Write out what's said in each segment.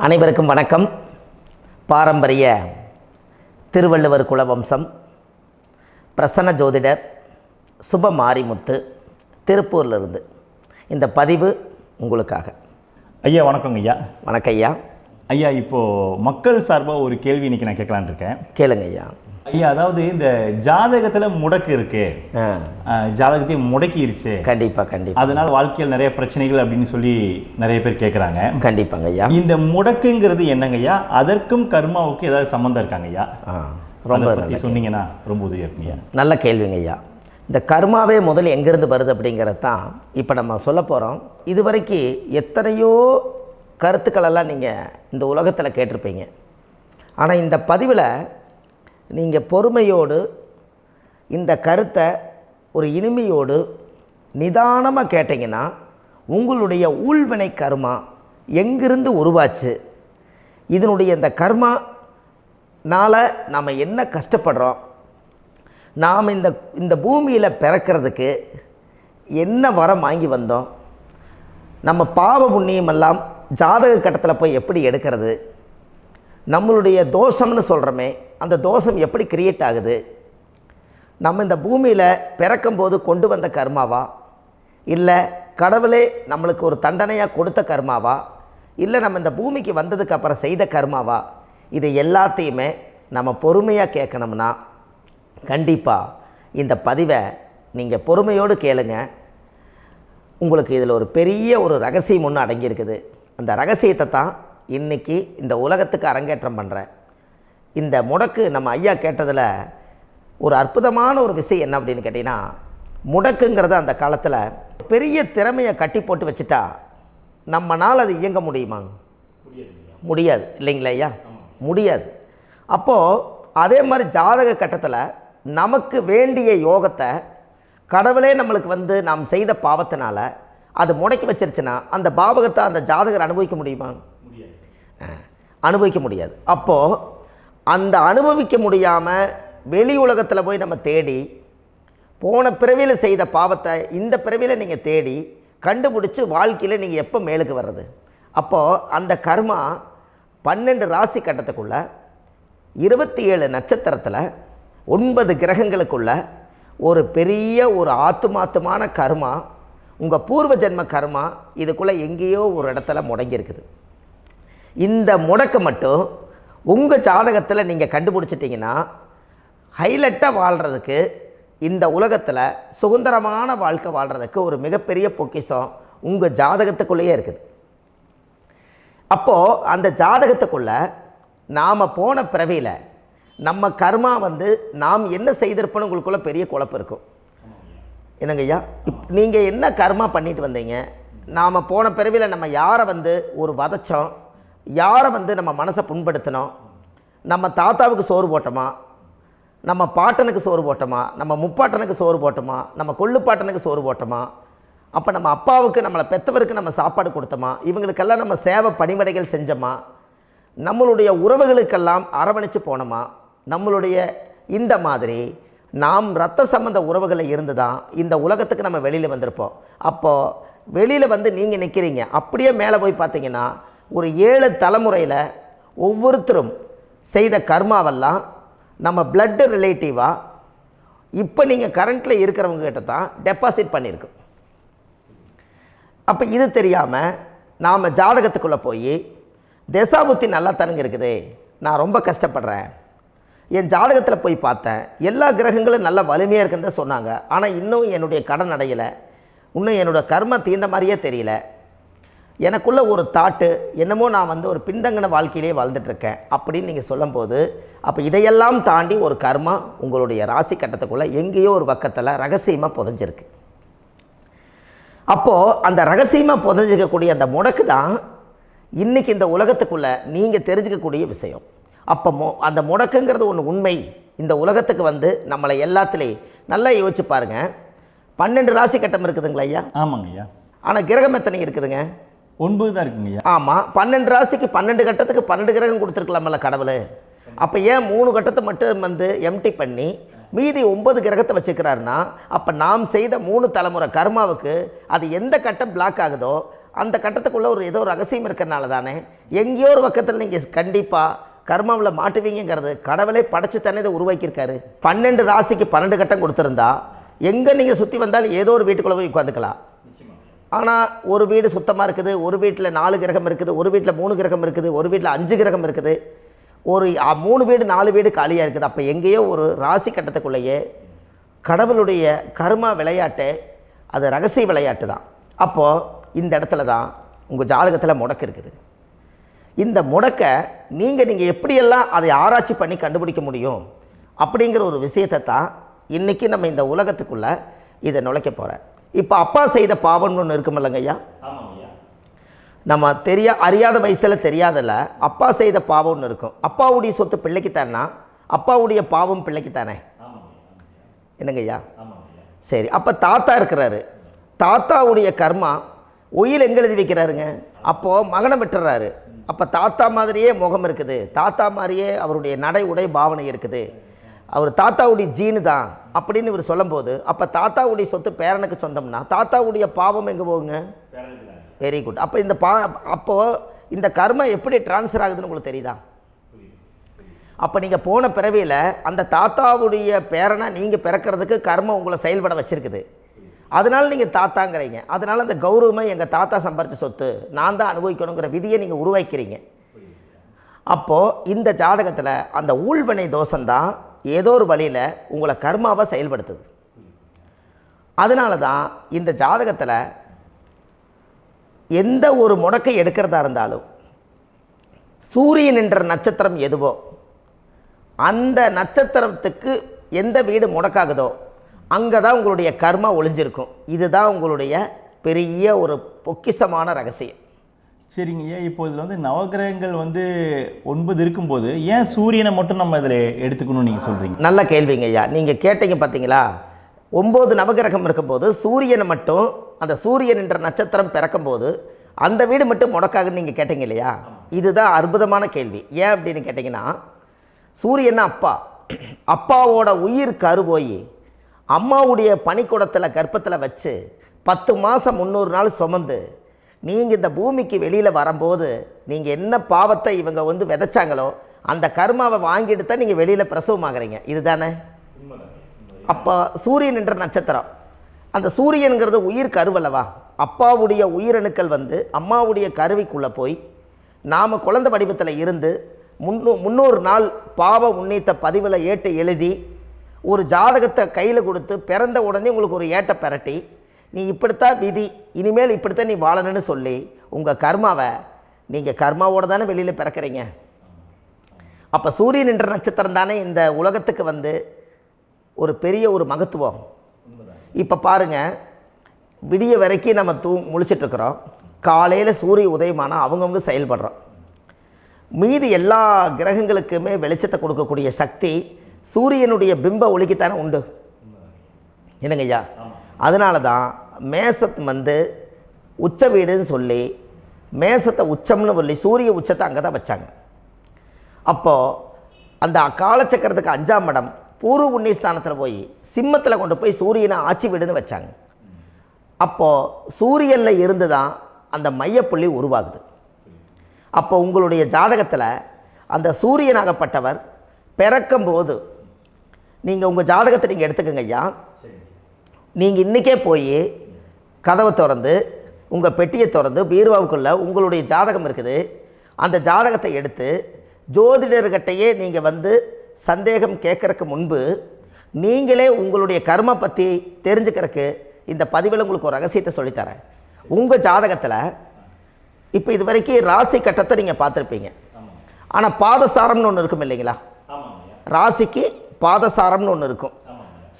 அனைவருக்கும் வணக்கம். பாரம்பரிய திருவள்ளுவர் குலவம்சம் பிரசன்ன ஜோதிடர் சுப மாரிமுத்து திருப்பூரிலிருந்து இந்த பதிவு உங்களுக்காக. ஐயா வணக்கங்க ஐயா. வணக்கம் ஐயா. ஐயா இப்போது மக்கள் சார்பாக ஒரு கேள்வி இன்றைக்கி நான் கேட்கலான் இருக்கேன். கேளுங்க ஐயா. ஐயா அதாவது இந்த ஜாதகத்தில் முடக்கு இருக்கு, ஜாதகத்தையும் முடக்கிருச்சு, கண்டிப்பாக அதனால் வாழ்க்கையில் நிறைய பிரச்சனைகள் அப்படின்னு சொல்லி நிறைய பேர் கேட்குறாங்க. கண்டிப்பாங்க ஐயா. இந்த முடக்குங்கிறது என்னங்க ஐயா? அதற்கும் கர்மாவுக்கு ஏதாவது சம்மந்தம் இருக்காங்க ஐயா? ரொம்ப பற்றி சொன்னீங்கன்னா ரொம்ப உதவியாக இருக்குங்க. நல்ல கேள்விங்க ஐயா. இந்த கர்மாவே முதல்ல எங்கேருந்து வருது அப்படிங்கிறது தான் இப்போ நம்ம சொல்ல போகிறோம். இதுவரைக்கும் எத்தனையோ கருத்துக்களெல்லாம் நீங்கள் இந்த உலகத்தில் கேட்டிருப்பீங்க. ஆனால் இந்த பதிவில் நீங்கள் பொறுமையோடு இந்த கருத்தை ஒரு இனிமையோடு நிதானமாக கேட்டிங்கன்னா உங்களுடைய ஊழ்வினை கர்மா எங்கிருந்து உருவாச்சு, இதனுடைய இந்த கர்மானால் நாம் என்ன கஷ்டப்படுறோம், நாம் இந்த பூமியில் பிறக்கிறதுக்கு என்ன வரம் வாங்கி வந்தோம், நம்ம பாவ புண்ணியமெல்லாம் ஜாதக கட்டத்தில் போய் எப்படி எடுக்கிறது, நம்மளுடைய தோஷம்னு சொல்கிறோமே அந்த தோஷம் எப்படி கிரியேட் ஆகுது, நம்ம இந்த பூமியில் பிறக்கும்போது கொண்டு வந்த கர்மாவா, இல்லை கடவுளே நம்மளுக்கு ஒரு தண்டனையாக கொடுத்த கர்மாவா, இல்லை நம்ம இந்த பூமிக்கு வந்ததுக்கு அப்புறம் செய்த கர்மாவா, இது எல்லாத்தையுமே நம்ம பொறுமையாக கேட்கணும்னா கண்டிப்பாக இந்த பதிவை நீங்கள் பொறுமையோடு கேளுங்க. உங்களுக்கு இதில் ஒரு பெரிய ஒரு ரகசியம் ஒன்று அடங்கியிருக்குது. அந்த ரகசியத்தை தான் இன்றைக்கி இந்த உலகத்துக்கு அரங்கேற்றம் பண்ணுறேன். இந்த முடக்கு நம்ம ஐயா கேட்டதில் ஒரு அற்புதமான ஒரு விஷயம் என்ன அப்படின்னு கேட்டிங்கன்னா, முடக்குங்கிறது அந்த காலத்தில் பெரிய திறமையை கட்டி போட்டு வச்சுட்டா நம்மனால் அது இயங்க முடியுமா? முடியாது இல்லைங்களா ஐயா? முடியாது. அப்போது அதே மாதிரி ஜாதக கட்டத்தில் நமக்கு வேண்டிய யோகத்தை கடவுளே நம்மளுக்கு நாம் செய்த பாவத்தினால அது முடக்கி வச்சிருச்சுன்னா அந்த பாவகத்தை அந்த ஜாதகர் அனுபவிக்க முடியுமா? அனுபவிக்க முடியாது. அப்போது அந்த அனுபவிக்க முடியாமல் வெளி உலகத்தில் போய் நம்ம தேடி போன பிறவியில் செய்த பாவத்தை இந்த பிறவியில் நீங்கள் தேடி கண்டுபிடிச்சி வாழ்க்கையில் நீங்கள் எப்போ மேலுக்கு வர்றது? அப்போது அந்த கர்மா 12 ராசி கட்டத்துக்குள்ள 27 நட்சத்திரத்தில் 9 கிரகங்களுக்குள்ள ஒரு பெரிய ஒரு ஆத்துமாத்துமான கர்மா, உங்கள் பூர்வ ஜென்ம கர்மா இதுக்குள்ளே எங்கேயோ ஒரு இடத்துல முடங்கியிருக்குது. இந்த முடக்க மட்டும் உங்கள் ஜாதகத்தில் நீங்கள் கண்டுபிடிச்சிட்டிங்கன்னா ஹைலைட்டாக வாழ்கிறதுக்கு, இந்த உலகத்தில் சுதந்திரமான வாழ்க்கை வாழ்கிறதுக்கு ஒரு மிகப்பெரிய பொக்கிஷம் உங்கள் ஜாதகத்துக்குள்ளேயே இருக்குது. அப்போது அந்த ஜாதகத்துக்குள்ளே நாம் போன பிறவியில் நம்ம கர்மா நாம் என்ன செய்திருப்போன்னு உங்களுக்குள்ளே பெரிய குழப்பம் இருக்கும். என்னங்க ஐயா, நீங்கள் என்ன கர்மா பண்ணிட்டு வந்தீங்க, நாம் போன பிறவியில் நம்ம யாரை ஒரு வதச்சோம், யாரை நம்ம மனசை புண்படுத்தினோம், நம்ம தாத்தாவுக்கு சோறு போட்டோமா, நம்ம பாட்டனுக்கு சோறு போட்டோமா, நம்ம முப்பாட்டனுக்கு சோறு போட்டோமா, நம்ம கொள்ளுப்பாட்டனுக்கு சோறு போட்டோமா, அப்போ நம்ம அப்பாவுக்கு நம்மளை பெற்றவருக்கு நம்ம சாப்பாடு கொடுத்தோமா, இவங்களுக்கெல்லாம் நம்ம சேவை பணிமடைகள் செஞ்சோமா, நம்மளுடைய உறவுகளுக்கெல்லாம் அரவணைச்சு போனோமா, நம்மளுடைய இந்த மாதிரி நாம் இரத்த சம்பந்த உறவுகளை இருந்து தான் இந்த உலகத்துக்கு நம்ம வெளியில் வந்திருப்போம். அப்போது வெளியில் நீங்கள் நிற்கிறீங்க, அப்படியே மேலே போய் பார்த்தீங்கன்னா ஒரு 7 தலைமுறையில் ஒவ்வொருத்தரும் செய்த கர்மாவெல்லாம் நம்ம பிளட்டு ரிலேட்டிவாக இப்போ நீங்கள் கரண்ட்டில் இருக்கிறவங்க கிட்ட தான் டெபாசிட் பண்ணியிருக்கோம். அப்போ இது தெரியாமல் நாம் ஜாதகத்துக்குள்ளே போய் தசாபுத்தி நல்லா தனுங்க இருக்குது, நான் ரொம்ப கஷ்டப்படுறேன், என் ஜாதகத்தில் போய் பார்த்தேன் எல்லா கிரகங்களும் நல்ல வலிமையாக இருக்குன்னு தான் சொன்னாங்க, ஆனால் இன்னும் என்னுடைய கடன் அடையலை, இன்னும் என்னோடய கர்ம தீர்ந்த மாதிரியே தெரியல, எனக்குள்ளே ஒரு தாட்டு என்னமோ நான் ஒரு பின்தங்கின வாழ்க்கையிலே வாழ்ந்துட்டுருக்கேன் அப்படின்னு நீங்கள் சொல்லும்போது, அப்போ இதையெல்லாம் தாண்டி ஒரு கர்மா உங்களுடைய ராசி கட்டத்துக்குள்ளே எங்கேயோ ஒரு பக்கத்தில் ரகசியமாக புதைஞ்சிருக்கு. அப்போது அந்த ரகசியமாக புதைஞ்சிக்கக்கூடிய அந்த முடக்கு தான் இன்றைக்கி இந்த உலகத்துக்குள்ளே நீங்கள் தெரிஞ்சுக்கக்கூடிய விஷயம். அப்போ அந்த முடக்குங்கிறது ஒன்று உண்மை. இந்த உலகத்துக்கு நம்மளை எல்லாத்துலேயும் நல்லா யோசிச்சு பாருங்கள். 12 ராசி கட்டம் இருக்குதுங்களா ஐயா? ஆமாங்க ஐயா. ஆனால் கிரகம் எத்தனை இருக்குதுங்க? 9 தான் இருக்குங்க ஐயா. ஆமாம், 12 ராசிக்கு 12 கட்டத்துக்கு 12 கிரகம் கொடுத்துருக்கலாமல்ல கடவுள். அப்போ ஏன் 3 கட்டத்தை மட்டும் எம்டி பண்ணி மீதி 9 கிரகத்தை வச்சுக்கிறாருன்னா, அப்போ நாம் செய்த 3 தலைமுறை கர்மாவுக்கு அது எந்த கட்டம் பிளாக் ஆகுதோ அந்த கட்டத்துக்குள்ளே ஏதோ ஒரு ரகசியம் இருக்கிறனால தானே எங்கேயோ ஒரு பக்கத்தில் நீங்கள் கண்டிப்பாக கர்மாவில் மாட்டுவீங்கிறது கடவுளே படைச்சு தானே இதை உருவாக்கியிருக்காரு. 12 ராசிக்கு 12 கட்டம் கொடுத்துருந்தா எங்கே நீங்கள் சுற்றி வந்தாலும் ஏதோ ஒரு வீட்டுக்குள்ளே போய் உட்காந்துக்கலாம். ஆனால் ஒரு வீடு சுத்தமாக இருக்குது, ஒரு வீட்டில் 4 கிரகம் இருக்குது, ஒரு வீட்டில் 3 கிரகம் இருக்குது, ஒரு வீட்டில் 5 கிரகம் இருக்குது, ஒரு 3 வீடு 4 வீடு காலியாக இருக்குது. அப்போ எங்கேயோ ஒரு ராசி கட்டத்துக்குள்ளேயே கடவுளுடைய கர்மா விளையாட்டு, அது ரகசிய விளையாட்டு தான். அப்போது இந்த இடத்துல தான் உங்கள் ஜாதகத்தில் முடக்கு இருக்குது. இந்த முடக்கை நீங்கள் எப்படியெல்லாம் அதை ஆராய்ச்சி பண்ணி கண்டுபிடிக்க முடியும் அப்படிங்கிற ஒரு விஷயத்தை தான் இன்றைக்கி நம்ம இந்த உலகத்துக்குள்ளே இதை நுழைக்க போகிறேன். இப்போ அப்பா செய்த பாவம்னு ஒன்று இருக்குமில்லங்க ஐயா, நம்ம அறியாத வயசில் தெரியாதில்ல, அப்பா செய்த பாவம்னு இருக்கும். அப்பாவுடைய சொத்து பிள்ளைக்குத்தானா, அப்பாவுடைய பாவம் பிள்ளைக்குத்தானே, என்னங்க ஐயா? சரி, அப்போ தாத்தா இருக்கிறாரு, தாத்தாவுடைய கர்மா உயிர் எங்கே எழுதி வைக்கிறாருங்க? அப்போது மகனை விட்டுறாரு. அப்போ தாத்தா மாதிரியே முகம் இருக்குது, தாத்தா மாதிரியே அவருடைய நடை உடை பாவனை இருக்குது, அவர் தாத்தாவுடைய ஜீனு தான் அப்படின்னு இவர் சொல்லும்போது, அப்போ தாத்தாவுடைய சொத்து பேரனுக்கு சொந்தம்னா தாத்தாவுடைய பாவம் எங்கே போகுங்க? Very good. அப்போ அப்போது இந்த கர்மா எப்படி டிரான்ஸ்ஃபர் ஆகுதுன்னு உங்களுக்கு தெரியுதா? அப்போ நீங்கள் போன பிறவியில் அந்த தாத்தாவுடைய பேரனை நீங்கள் பிறக்கிறதுக்கு கர்மம் உங்களை செயல்பட வச்சுருக்குது. அதனால் நீங்கள் தாத்தாங்கிறீங்க. அதனால் அந்த கௌரவமாக எங்கள் தாத்தா சம்பாரித்த சொத்து நான் தான் அனுபவிக்கணுங்கிற விதியை நீங்கள் உருவாக்கிறீங்க. அப்போது இந்த ஜாதகத்தில் அந்த ஊழ்வினை தோஷந்தான் ஏதோ ஒரு வழியில் உங்களை கர்மாவை செயல்படுத்துது. அதனால தான் இந்த ஜாதகத்தில் எந்த ஒரு முடக்கை எடுக்கிறதா இருந்தாலும் சூரியன் என்ற நட்சத்திரம் எதுவோ அந்த நட்சத்திரத்துக்கு எந்த வீடு முடக்காகுதோ அங்கே தான் உங்களுடைய கர்மா ஒளிஞ்சிருக்கும். இதுதான் உங்களுடைய பெரிய ஒரு பொக்கிஷமான ரகசியம். சரிங்க ஐயா, இப்போ இதில் நவகிரகங்கள் 9 இருக்கும்போது ஏன் சூரியனை மட்டும் நம்ம இதில் எடுத்துக்கணும்னு நீங்கள் சொல்கிறீங்க? நல்ல கேள்விங்க ஐயா. நீங்கள் கேட்டீங்க பார்த்தீங்களா, 9 நவகிரகம் இருக்கும்போது சூரியனை மட்டும், அந்த சூரியன் என்ற நட்சத்திரம் பிறக்கும்போது அந்த வீடு மட்டும் முடக்காகுன்னு நீங்கள் கேட்டீங்க இல்லையா? இதுதான் அற்புதமான கேள்வி. ஏன் அப்படின்னு கேட்டிங்கன்னா, சூரியன் அப்பாவோட உயிர் கரு போய் அம்மாவுடைய பனிக்கூடத்தில் கர்ப்பத்தில் வச்சு 10 மாதம் 300 நாள் சுமந்து நீங்கள் இந்த பூமிக்கு வெளியில் வரும்போது நீங்கள் என்ன பாவத்தை இவங்க விதைச்சாங்களோ அந்த கர்மாவை வாங்கிட்டு தான் நீங்கள் வெளியில் பிரசவமாகறீங்க. இதுதானே? அப்போ சூரியன் என்ற நட்சத்திரம், அந்த சூரியனுங்கிறது உயிர் கருவல்லவா, அப்பாவுடைய உயிரணுக்கள் அம்மாவுடைய கருவிக்குள்ளே போய் நாம் குழந்தை வடிவத்தில் இருந்து 300 நாள் பாவ உன்னித்த பதிவில் ஏட்டு எழுதி ஒரு ஜாதகத்தை கையில் கொடுத்து பிறந்த உடனே உங்களுக்கு ஒரு ஏட்டை பெரட்டி நீ இப்படித்தான் விதி, இனிமேல் இப்படித்தான் நீ வாழணும்னு சொல்லி உங்கள் கர்மாவை நீங்கள் கர்மாவோடு தானே வெளியில் பிறக்கிறீங்க. அப்போ சூரியன் என்ற நட்சத்திரம் தானே இந்த உலகத்துக்கு ஒரு பெரிய ஒரு மகத்துவம். இப்போ பாருங்கள், விடிய வரைக்கும் நம்ம முழிச்சிட்ருக்குறோம், காலையில் சூரிய உதயமானால் அவங்கவுங்க செயல்படுறோம். மீதி எல்லா கிரகங்களுக்குமே வெளிச்சத்தை கொடுக்கக்கூடிய சக்தி சூரியனுடைய பிம்ப ஒளிக்குத்தானே உண்டு, என்னங்க ஐயா? அதனால தான் மேசத்து உச்ச வீடுன்னு சொல்லி மேசத்தை உச்சம்னு சொல்லி சூரிய உச்சத்தை அங்கே தான் வச்சாங்க. அப்போது அந்த காலச்சக்கரத்துக்கு 5ஆம் இடம் பூர்வ புண்ணியஸ்தானத்தில் போய் சிம்மத்தில் கொண்டு போய் சூரியனை ஆட்சி வீடுன்னு வச்சாங்க. அப்போது சூரியனில் இருந்து தான் அந்த மையப்புள்ளி உருவாகுது. அப்போ உங்களுடைய ஜாதகத்தில் அந்த சூரியனாகப்பட்டவர் பிறக்கும்போது நீங்கள் உங்கள் ஜாதகத்தை நீங்கள் எடுத்துக்கங்க ஐயா. நீங்கள் இன்றைக்கே போய் கதவை திறந்து உங்கள் பெட்டியை திறந்து பீர்வாவுக்குள்ளே உங்களுடைய ஜாதகம் இருக்குது, அந்த ஜாதகத்தை எடுத்து ஜோதிடர்கிட்டையே நீங்கள் சந்தேகம் கேட்குறக்கு முன்பு நீங்களே உங்களுடைய கர்ம பற்றி தெரிஞ்சுக்கிறதுக்கு இந்த பதிவில் உங்களுக்கு ஒரு ரகசியத்தை சொல்லித்தரேன். உங்கள் ஜாதகத்தில் இப்போ இது வரைக்கும் ராசி கட்டத்தை நீங்கள் பார்த்துருப்பீங்க, ஆனால் பாதசாரம்னு ஒன்று இருக்கும் இல்லைங்களா? ராசிக்கு பாதசாரம்னு ஒன்று இருக்கும்.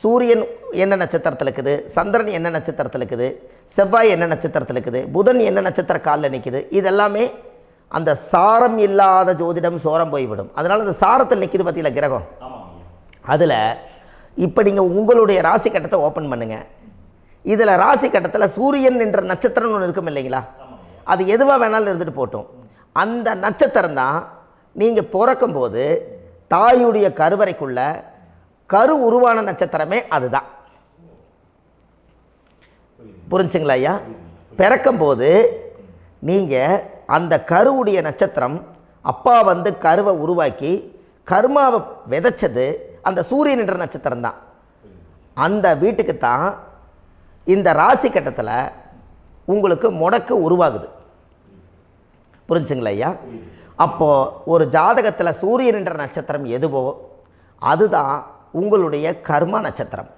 சூரியன் என்ன நட்சத்திரத்தில் இருக்குது, சந்திரன் என்ன நட்சத்திரத்தில் இருக்குது, செவ்வாய் என்ன நட்சத்திரத்தில் இருக்குது, புதன் என்ன நட்சத்திர காலில் நிற்குது, இதெல்லாமே அந்த சாரம் இல்லாத ஜோதிடம் சோரம் போய்விடும். அதனால் அந்த சாரத்தில் நிற்கிது பார்த்தீங்களா கிரகம், அதில் இப்போ நீங்கள் உங்களுடைய ராசி கட்டத்தை ஓப்பன் பண்ணுங்கள். இதில் ராசி கட்டத்தில் சூரியன் என்ற நட்சத்திரம்னு ஒன்று இருக்கும் இல்லைங்களா? அது எதுவாக வேணாலும் இருந்துட்டு போட்டோம். அந்த நட்சத்திரம் தான் நீங்கள் பிறக்கும்போது தாயுடைய கருவறைக்குள்ள கரு உருவான நட்சத்திரமே அதுதான். புரிஞ்சுங்களா ஐயா? பிறக்கும்போது நீங்கள் அந்த கருவுடைய நட்சத்திரம் அப்பா வந்து கருவை உருவாக்கி கர்மாவை விதைச்சது அந்த சூரியன் என்ற நட்சத்திரம் தான். அந்த வீட்டுக்கு தான் இந்த ராசி கட்டத்தில் உங்களுக்கு முடக்கு உருவாகுது. புரிஞ்சுங்களா ஐயா? அப்போது ஒரு ஜாதகத்தில் சூரியன் என்ற நட்சத்திரம் எதுவோ அதுதான் உங்களுடைய கர்மா நட்சத்திரம்.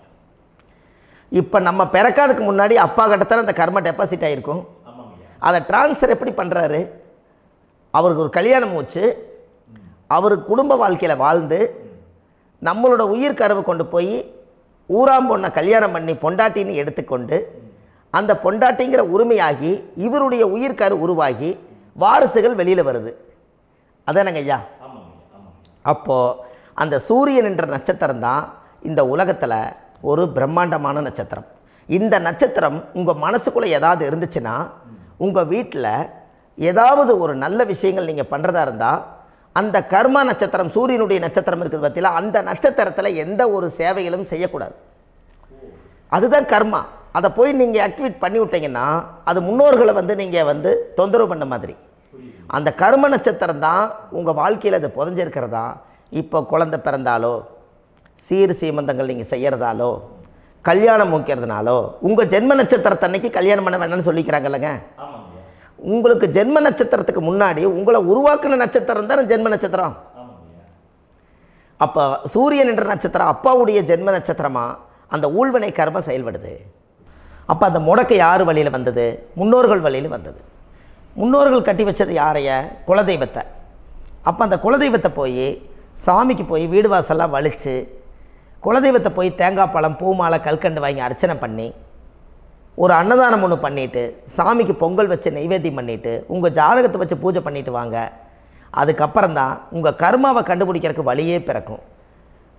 இப்போ நம்ம பிறக்காதுக்கு முன்னாடி அப்பா கட்டத்தில் அந்த கர்மா டெபாசிட் ஆகிருக்கும். அதை ட்ரான்ஸ்ஃபர் எப்படி பண்ணுறாரு? அவருக்கு ஒரு கல்யாணம் வச்சு அவர் குடும்ப வாழ்க்கையில் வாழ்ந்து நம்மளோட உயிர் கருவை கொண்டு போய் ஊராம் பொண்ணை கல்யாணம் பண்ணி பொண்டாட்டின்னு எடுத்துக்கொண்டு அந்த பொண்டாட்டிங்கிற உரிமையாகி இவருடைய உயிர் கரு உருவாகி வாரிசுகள் வெளியில் வருது. அதானங்க ஐயா? அப்போது அந்த சூரியன் என்ற நட்சத்திரம் தான் இந்த உலகத்தில் ஒரு பிரம்மாண்டமான நட்சத்திரம். இந்த நட்சத்திரம் உங்கள் மனசுக்குள்ளே ஏதாவது இருந்துச்சுன்னா உங்கள் வீட்டில் ஏதாவது ஒரு நல்ல விஷயங்கள் நீங்கள் பண்ணுறதா இருந்தால் அந்த கர்மா நட்சத்திரம் சூரியனுடைய நட்சத்திரம் இருக்குது பார்த்தீங்களா, அந்த நட்சத்திரத்தில் எந்த ஒரு சேவைகளும் செய்யக்கூடாது. அதுதான் கர்மா. அதை போய் நீங்கள் ஆக்டிவேட் பண்ணி விட்டீங்கன்னா அது முன்னோர்களை வந்து நீங்கள் வந்து தொந்தரவு பண்ண மாதிரி. அந்த கர்ம நட்சத்திரம் தான் உங்கள் வாழ்க்கையில் அது புதஞ்சிருக்கிறதா. இப்போ குழந்தை பிறந்தாலோ சீர் சீமந்தங்கள் நீங்கள் செய்கிறதாலோ கல்யாணம் முக்கிறதுனாலோ உங்கள் ஜென்ம நட்சத்திரத்தன்னைக்கு கல்யாணம் பண்ண வேண்டாம்னு சொல்லிக்கிறாங்கல்லங்க. உங்களுக்கு ஜென்ம நட்சத்திரத்துக்கு முன்னாடி உங்களை உருவாக்குன நட்சத்திரம் தான் ஜென்ம நட்சத்திரம். அப்போ சூரியன் என்ற நட்சத்திரம் அப்பாவுடைய ஜென்ம நட்சத்திரமாக அந்த ஊழ்வினை கர்மம் செயல்படுது. அப்போ அந்த முடக்கு யார் வழியில் வந்தது? முன்னோர்கள் வழியில் வந்தது. முன்னோர்கள் கட்டி வச்சது யாரைய? குலதெய்வத்தை. அப்போ அந்த குலதெய்வத்தை போய் சாமிக்கு போய் வீடு வாசல்லாம் வலித்து குலதெய்வத்தை போய் தேங்காய் பழம் பூ மாலை கல்கண்டு வாங்கி அர்ச்சனை பண்ணி ஒரு அன்னதானம் ஒன்று பண்ணிவிட்டு சாமிக்கு பொங்கல் வச்சு நைவேத்தியம் பண்ணிவிட்டு உங்கள் ஜாதகத்தை வச்சு பூஜை பண்ணிவிட்டு வாங்க. அதுக்கப்புறம் தான் உங்கள் கர்மாவை கண்டுபிடிக்கிறதுக்கு வழியே பிறக்கும்.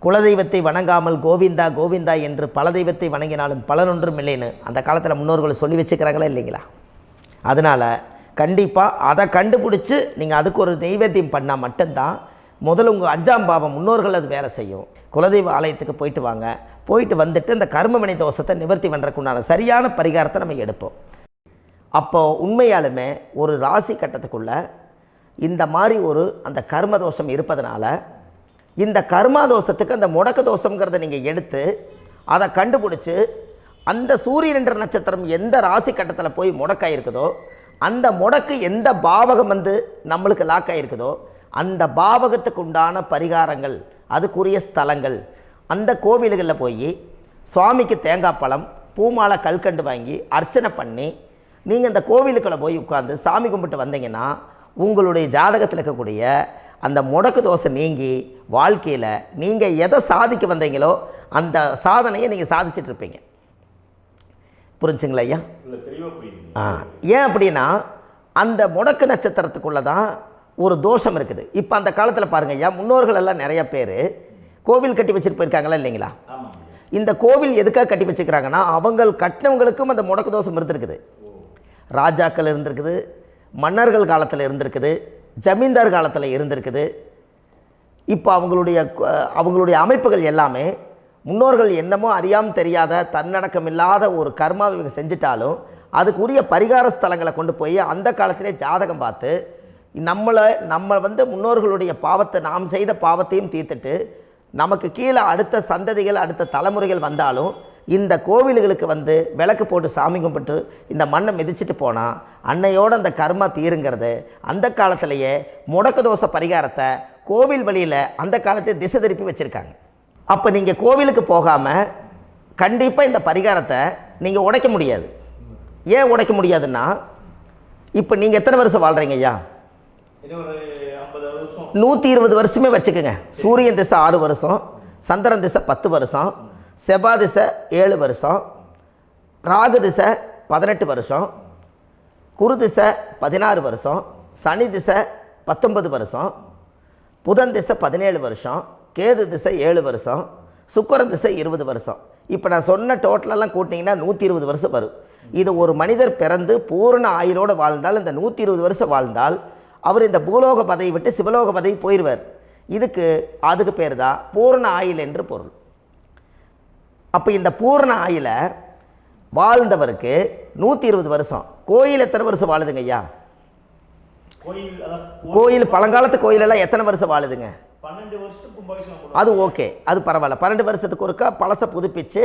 குலதெய்வத்தை வணங்காமல் கோவிந்தா கோவிந்தா என்று பல தெய்வத்தை வணங்கினாலும் பலனொன்றும் இல்லைன்னு அந்த காலத்தில் முன்னோர்கள் சொல்லி வச்சுக்கிறாங்களா இல்லைங்களா? அதனால் கண்டிப்பாக அதை கண்டுபிடிச்சி நீங்கள் அதுக்கு ஒரு நைவேத்தியம் பண்ணால் மட்டும்தான் முதல்ல உங்கள் 5ஆம் பாவம் முன்னோர்கள் அது வேலை செய்யும். குலதெய்வ ஆலயத்துக்கு போயிட்டு வாங்க. போயிட்டு வந்துட்டு இந்த கர்மவினை தோஷத்தை நிவர்த்தி பண்ணுறதுக்குண்டான சரியான பரிகாரத்தை நம்ம எடுப்போம். அப்போது உண்மையாலுமே ஒரு ராசி கட்டத்துக்குள்ளே இந்த மாதிரி ஒரு அந்த கர்ம தோஷம் இருப்பதனால இந்த கர்மா தோஷத்துக்கு அந்த முடக்க தோஷங்கிறத நீங்கள் எடுத்து அதை கண்டுபிடிச்சி அந்த சூரியன் என்ற நட்சத்திரம் எந்த ராசி கட்டத்தில் போய் முடக்காயிருக்குதோ அந்த முடக்கு எந்த பாவகம் வந்து நம்மளுக்கு லாக் ஆகிருக்குதோ அந்த பாவகத்துக்கு உண்டான பரிகாரங்கள் அதுக்குரிய ஸ்தலங்கள் அந்த கோவில்களில் போய் சுவாமிக்கு தேங்காய் பழம் பூமாலை கல்கண்டு வாங்கி அர்ச்சனை பண்ணி நீங்கள் இந்த கோவிலுக்குள்ளே போய் உட்காந்து சாமி கும்பிட்டு வந்தீங்கன்னா உங்களுடைய ஜாதகத்தில் இருக்கக்கூடிய அந்த முடக்கு தோசை நீங்கி வாழ்க்கையில் நீங்கள் எதை சாதிக்க வந்தீங்களோ அந்த சாதனையை நீங்கள் சாதிச்சிட்ருப்பீங்க. புரிஞ்சுங்களா ஐயா? ஏன் அப்படின்னா அந்த முடக்கு நட்சத்திரத்துக்குள்ளே தான் ஒரு தோஷம் இருக்குது. இப்போ அந்த காலத்தில் பாருங்கள் ஐயா, முன்னோர்கள் எல்லாம் நிறைய பேர் கோவில் கட்டி வச்சுட்டு போயிருக்காங்களா இல்லைங்களா? இந்த கோவில் எதுக்காக கட்டி வச்சுக்கிறாங்கன்னா அவங்க கட்டினவங்களுக்கும் அந்த முடக்கு தோஷம் இருந்திருக்குது. ராஜாக்கள் இருந்திருக்குது, மன்னர்கள் காலத்தில் இருந்திருக்குது, ஜமீன்தார் காலத்தில் இருந்திருக்குது. இப்போ அவங்களுடைய அமைப்புகள் எல்லாமே முன்னோர்கள் என்னமோ அறியாமல் தெரியாத தன்னடக்கம் இல்லாத ஒரு கர்மாவை இவங்க செஞ்சிட்டாலும் அதுக்குரிய பரிகார ஸ்தலங்களை கொண்டு போய் அந்த காலத்திலே ஜாதகம் பார்த்து நம்ம வந்து முன்னோர்களுடைய பாவத்தை நாம் செய்த பாவத்தையும் தீர்த்துட்டு நமக்கு கீழே அடுத்த சந்ததிகள் அடுத்த தலைமுறைகள் வந்தாலும் இந்த கோவில்களுக்கு வந்து விளக்கு போட்டு சாமி கும்பிட்டு இந்த மண்ணை மிதிச்சிட்டு போனால் அன்னையோடு அந்த கர்மா தீருங்கிறது அந்த காலத்திலேயே முடக்க தோஷ பரிகாரத்தை கோவில் வழியில் அந்த காலத்தை திசை திருப்பி வச்சுருக்காங்க. அப்போ நீங்கள் கோவிலுக்கு போகாமல் கண்டிப்பாக இந்த பரிகாரத்தை நீங்கள் உடைக்க முடியாது. ஏன் உடைக்க முடியாதுன்னா இப்போ நீங்கள் எத்தனை வருஷம் வாழ்கிறீங்க ஐயா? 120 வருஷமே வச்சுக்கோங்க. சூரியன் திசை 6 வருஷம், சந்திரன் திசை 10 வருஷம், செவ்வாய் திசை 7 வருஷம், ராகு திசை 18 வருஷம், குரு திசை 16 வருஷம், சனி திசை 19 வருஷம், புதன் திசை 17 வருஷம், கேது திசை 7 வருஷம், சுக்கிரன் திசை 20 வருஷம். இப்போ நான் சொன்ன டோட்டலெல்லாம் கூட்டிங்கன்னா 120 வருஷம் வரும். இது ஒரு மனிதர் பிறந்து பூரண ஆயுளோடு வாழ்ந்தால் இந்த 120 வருஷம் வாழ்ந்தால் அவர் இந்த பூலோக பதவி விட்டு சிவலோக பதவி போயிடுவார். அதுக்கு பேர் தான் பூரண ஆயுள் என்று பொருள். அப்போ இந்த பூரண ஆயுளை வாழ்ந்தவருக்கு 120 வருஷம். கோயில் எத்தனை வருஷம் வாழுதுங்க ஐயா? கோயில் பழங்காலத்து கோயிலெல்லாம் எத்தனை வருஷம் வாழுதுங்க? 12 வருஷத்துக்கு கும்பாபிஷேகம். அது ஓகே, அது பரவாயில்ல. 12 வருஷத்துக்கு ஒருக்கா பழசை புதுப்பிச்சு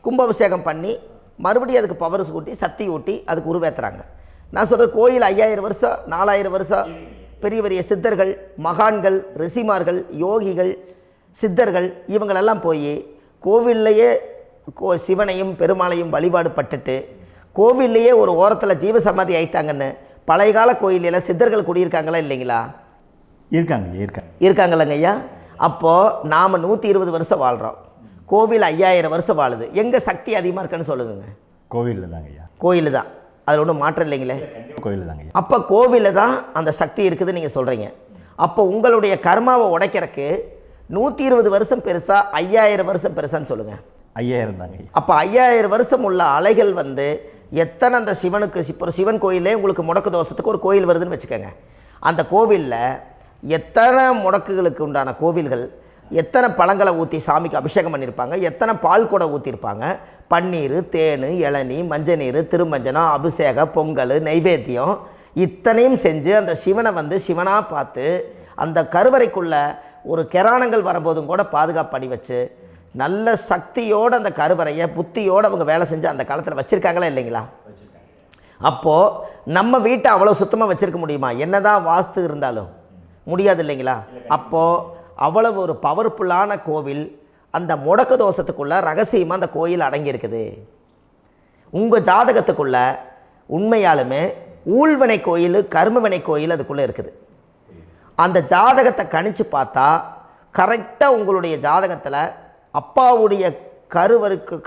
கும்பாபிஷேகம் பண்ணி மறுபடியும் அதுக்கு பவர் ஊட்டி சக்தி ஊட்டி அதுக்கு உருவேற்றுறாங்க. நான் சொல்கிறது கோயில் 5000 வருஷம் 4000 வருஷம் பெரிய பெரிய சித்தர்கள், மகான்கள், ரிஷிமார்கள், யோகிகள், சித்தர்கள் இவங்களெல்லாம் போய் கோவில்லையே சிவனையும் பெருமாளையும் வழிபாடு பட்டுட்டு கோவில்லையே ஒரு ஓரத்தில் ஜீவசமாதி ஆயிட்டாங்கன்னு பழைய கால கோயிலில் சித்தர்கள் குடியிருக்காங்களா இல்லைங்களா? இருக்காங்கல்லங்க ஐயா. அப்போது நாம் 120 வருஷம் வாழ்கிறோம், கோவில் 5000 வருஷம் வாழுது. எங்கே சக்தி அதிகமாக இருக்குன்னு சொல்லுங்க? கோவிலில் தாங்க ஐயா. கோயில் தான், அதில் ஒன்றும் மாற்றம் இல்லைங்களே. கோயில் தாங்க. அப்போ கோவிலில் தான் அந்த சக்தி இருக்குதுன்னு நீங்கள் சொல்கிறீங்க. அப்போ உங்களுடைய கர்மாவை உடைக்கிறதுக்கு 120 வருஷம் பெருசா 5000 வருஷம் பெருசான்னு சொல்லுங்கள்? 5000 தாங்க. அப்போ 5000 வருஷம் உள்ள அலைகள் வந்து எத்தனை அந்த சிவனுக்கு இப்போ சிவன் கோயிலே உங்களுக்கு முடக்கு தோஷத்துக்கு ஒரு கோயில் வருதுன்னு வச்சுக்கோங்க. அந்த கோவிலில் எத்தனை முடக்குகளுக்கு உண்டான கோவில்கள், எத்தனை பழங்களை ஊற்றி சாமிக்கு அபிஷேகம் பண்ணியிருப்பாங்க, எத்தனை பால் கூட ஊற்றிருப்பாங்க, பன்னீர், தேன், இளநீ, மஞ்சள் நீர், திருமஞ்சனம், அபிஷேகம், பொங்கல், நைவேத்தியம் இத்தனையும் செஞ்சு அந்த சிவனை வந்து சிவனாக பார்த்து அந்த கருவறைக்குள்ள ஒரு கிராணங்கள் வரும்போதும் கூட பாதுகாப்பு பண்ணி வச்சு நல்ல சக்தியோடு அந்த கருவறையை புத்தியோடு அவங்க வேலை செஞ்சு அந்த காலத்தில் வச்சுருக்காங்களா இல்லைங்களா? அப்போது நம்ம வீட்டை அவ்வளோ சுத்தமாக வச்சுருக்க முடியுமா? என்னதான் வாஸ்து இருந்தாலும் முடியாது இல்லைங்களா? அப்போது அவ்வளவு ஒரு பவர்ஃபுல்லான கோவில் அந்த முடக்கு தோஷத்துக்குள்ளே ரகசியமாக அந்த கோயில் அடங்கியிருக்குது. உங்கள் ஜாதகத்துக்குள்ளே உண்மையாலுமே ஊழ்வினை கோயில், கர்மவினை கோயில் அதுக்குள்ளே இருக்குது. அந்த ஜாதகத்தை கணிச்சு பார்த்தா கரெக்டாக உங்களுடைய ஜாதகத்தில் அப்பாவுடைய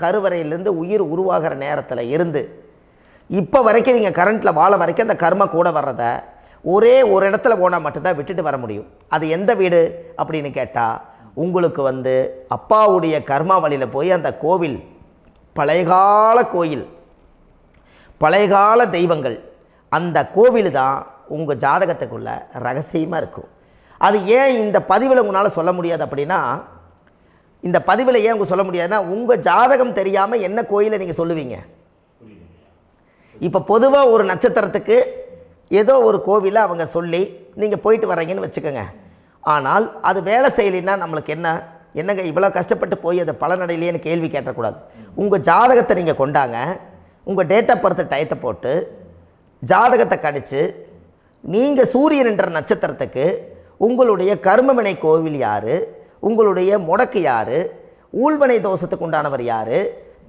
கருவறையிலேருந்து உயிர் உருவாகிற நேரத்தில் இருந்து இப்போ வரைக்கும் நீங்கள் கரண்ட்டில் வாழ வரைக்கும் அந்த கர்ம கூட வர்றதை ஒரே ஒரு இடத்துல போனால் மட்டும்தான் விட்டுட்டு வர முடியும். அது எந்த வீடு அப்படின்னு கேட்டால் உங்களுக்கு வந்து அப்பாவுடைய கர்மா வழியில் போய் அந்த கோவில் பழையகால கோயில், பழையகால தெய்வங்கள், அந்த கோவில் தான் உங்கள் ஜாதகத்துக்குள்ள ரகசியமாக இருக்கும். அது ஏன் இந்த பதிவில் உங்களால் சொல்ல முடியாது அப்படின்னா, இந்த பதிவில் ஏன் உங்க சொல்ல முடியாதுன்னா உங்கள் ஜாதகம் தெரியாமல் என்ன கோயிலை நீங்கள் சொல்லுவீங்க? இப்போ பொதுவாக ஒரு நட்சத்திரத்துக்கு ஏதோ ஒரு கோவிலை அவங்க சொல்லி நீங்கள் போயிட்டு வர்றீங்கன்னு வச்சுக்கோங்க. ஆனால் அது வேலை செய்யலைன்னா நம்மளுக்கு என்னங்க இவ்வளோ கஷ்டப்பட்டு போய் அதை பலனடையிலேன்னு கேள்வி கேட்டக்கூடாது. உங்கள் ஜாதகத்தை நீங்கள் கொண்டாங்க, உங்கள் டேட் ஆஃப் பர்த் டயத்தை போட்டு ஜாதகத்தை கணிச்சு நீங்கள் சூரியன் என்ற நட்சத்திரத்துக்கு உங்களுடைய கர்மவினை கோவில் யார், உங்களுடைய முடக்கு யார், ஊழ்வனை தோஷத்துக்கு உண்டானவர் யார்,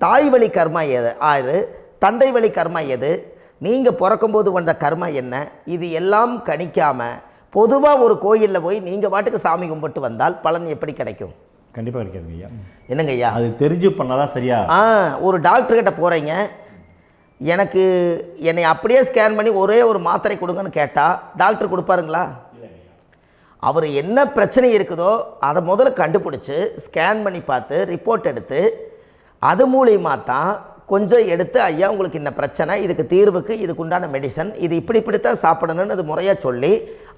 தாய் வழி கர்மா யார், தந்தை வழி கர்மா எது, நீங்கள் பிறக்கும்போது வந்த கர்மா என்ன, இது எல்லாம் கணிக்காமல் பொதுவாக ஒரு கோயிலில் போய் நீங்கள் பாட்டுக்கு சாமி கும்பிட்டு வந்தால் பலன் எப்படி கிடைக்கும்? கண்டிப்பாக கிடைக்காதுங்க ஐயா. என்னங்க ஐயா? அது தெரிஞ்சு பண்ணாதான் சரியா? ஒரு டாக்டர்கிட்ட போகிறீங்க, என்னை அப்படியே ஸ்கேன் பண்ணி ஒரே ஒரு மாத்திரை கொடுங்கன்னு கேட்டால் டாக்டர் கொடுப்பாருங்களா? அவர் என்ன பிரச்சனை இருக்குதோ அதை முதல்ல கண்டுபிடிச்சி ஸ்கேன் பண்ணி பார்த்து ரிப்போர்ட் எடுத்து அது மூலியமாக தான் கொஞ்சம் எடுத்து ஐயா உங்களுக்கு இந்த பிரச்சனை, இதுக்கு தீர்வுக்கு இதுக்குண்டான மெடிசன், இது இப்படித்தான் சாப்பிடணும்னு அது முறையாக சொல்லி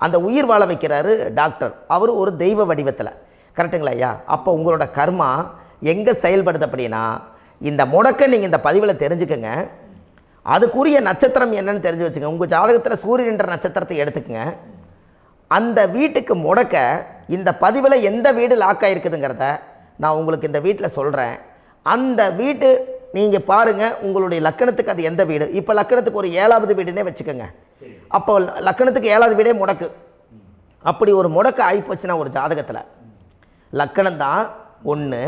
அந்த உயிர் வாழ வைக்கிறாரு டாக்டர். அவர் ஒரு தெய்வ வடிவத்தில். கரெக்டுங்களா ஐயா? அப்போ உங்களோட கர்மா எங்கே செயல்படுது அப்படின்னா, இந்த முடக்க நீங்கள் இந்த பதிவில் தெரிஞ்சுக்கங்க. அதுக்குரிய நட்சத்திரம் என்னன்னு தெரிஞ்சு வச்சுங்க. உங்கள் ஜாதகத்தில் சூரியன் என்ற நட்சத்திரத்தை எடுத்துக்கங்க. அந்த வீட்டுக்கு முடக்க இந்த பதிவில் எந்த வீடு லாக் ஆகிருக்குதுங்கிறத நான் உங்களுக்கு இந்த வீட்டில் சொல்கிறேன். அந்த வீட்டு நீங்கள் பாருங்கள், உங்களுடைய லக்கணத்துக்கு அது எந்த வீடு. இப்போ லக்கணத்துக்கு ஒரு 7வது வீடுன்னே வச்சுக்கோங்க. அப்போ லக்கணத்துக்கு 7வது வீடே முடக்கு. அப்படி ஒரு முடக்கு ஆகிப்போச்சுன்னா ஒரு ஜாதகத்தில் லக்கணம் தான் 1,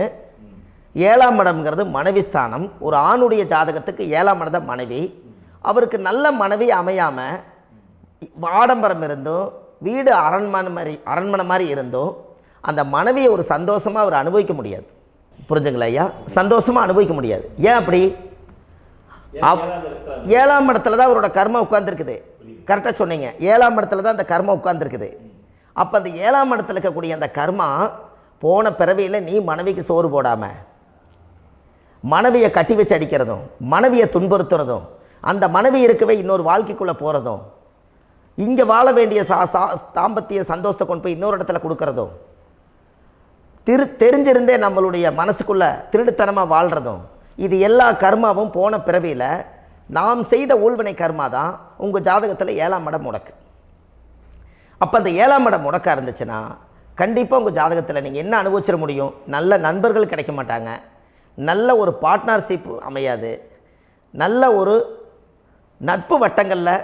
7ஆம் இடம்ங்கிறது மனைவி ஸ்தானம். ஒரு ஆணுடைய ஜாதகத்துக்கு 7ஆம் இடம் தான் மனைவி. அவருக்கு நல்ல மனைவி அமையாமல் ஆடம்பரம் இருந்தும் வீடு அரண்மனை மாதிரி இருந்தும் அந்த மனைவியை ஒரு சந்தோஷமாக அவர் அனுபவிக்க முடியாது. புரிஞ்சுங்களா ஐயா? சந்தோஷமாக அனுபவிக்க முடியாது. ஏன் அப்படி? 7ஆம் இடத்துல தான் அவரோட கர்மா உட்கார்ந்துருக்குது. கரெக்டாக சொன்னீங்க. 7ஆம் இடத்துல தான் அந்த கர்மா உட்கார்ந்துருக்குது. அப்போ அந்த 7ஆம் இடத்துல இருக்கக்கூடிய அந்த கர்மா போன பிறவியில் நீ மனைவிக்கு சோறு போடாமல் மனைவியை கட்டி வச்சு அடிக்கிறதும், மனைவியை துன்புறுத்துறதும், அந்த மனைவி இருக்கவே இன்னொரு வாழ்க்கைக்குள்ளே போகிறதும், இங்கே வாழ வேண்டிய தாம்பத்திய சந்தோஷத்தை கொண்டு போய் இன்னொரு இடத்துல கொடுக்கறதும், தெரிஞ்சிருந்தே நம்மளுடைய மனசுக்குள்ளே திருடுத்தனமாக வாழ்கிறதும், இது எல்லா கர்மாவும் போன பிறவியில் நாம் செய்த ஊழ்வினை கர்மா தான் உங்கள் ஜாதகத்தில் 7ஆம் இடம் முடக்கு. அப்போ அந்த 7ஆம் இடம் முடக்கா இருந்துச்சுன்னா கண்டிப்பாக உங்கள் ஜாதகத்தில் நீங்கள் என்ன அனுபவிச்சிட முடியும்? நல்ல நண்பர்கள் கிடைக்க மாட்டாங்க, நல்ல ஒரு பார்ட்னர்ஷிப் அமையாது, நல்ல ஒரு நட்பு வட்டங்களில்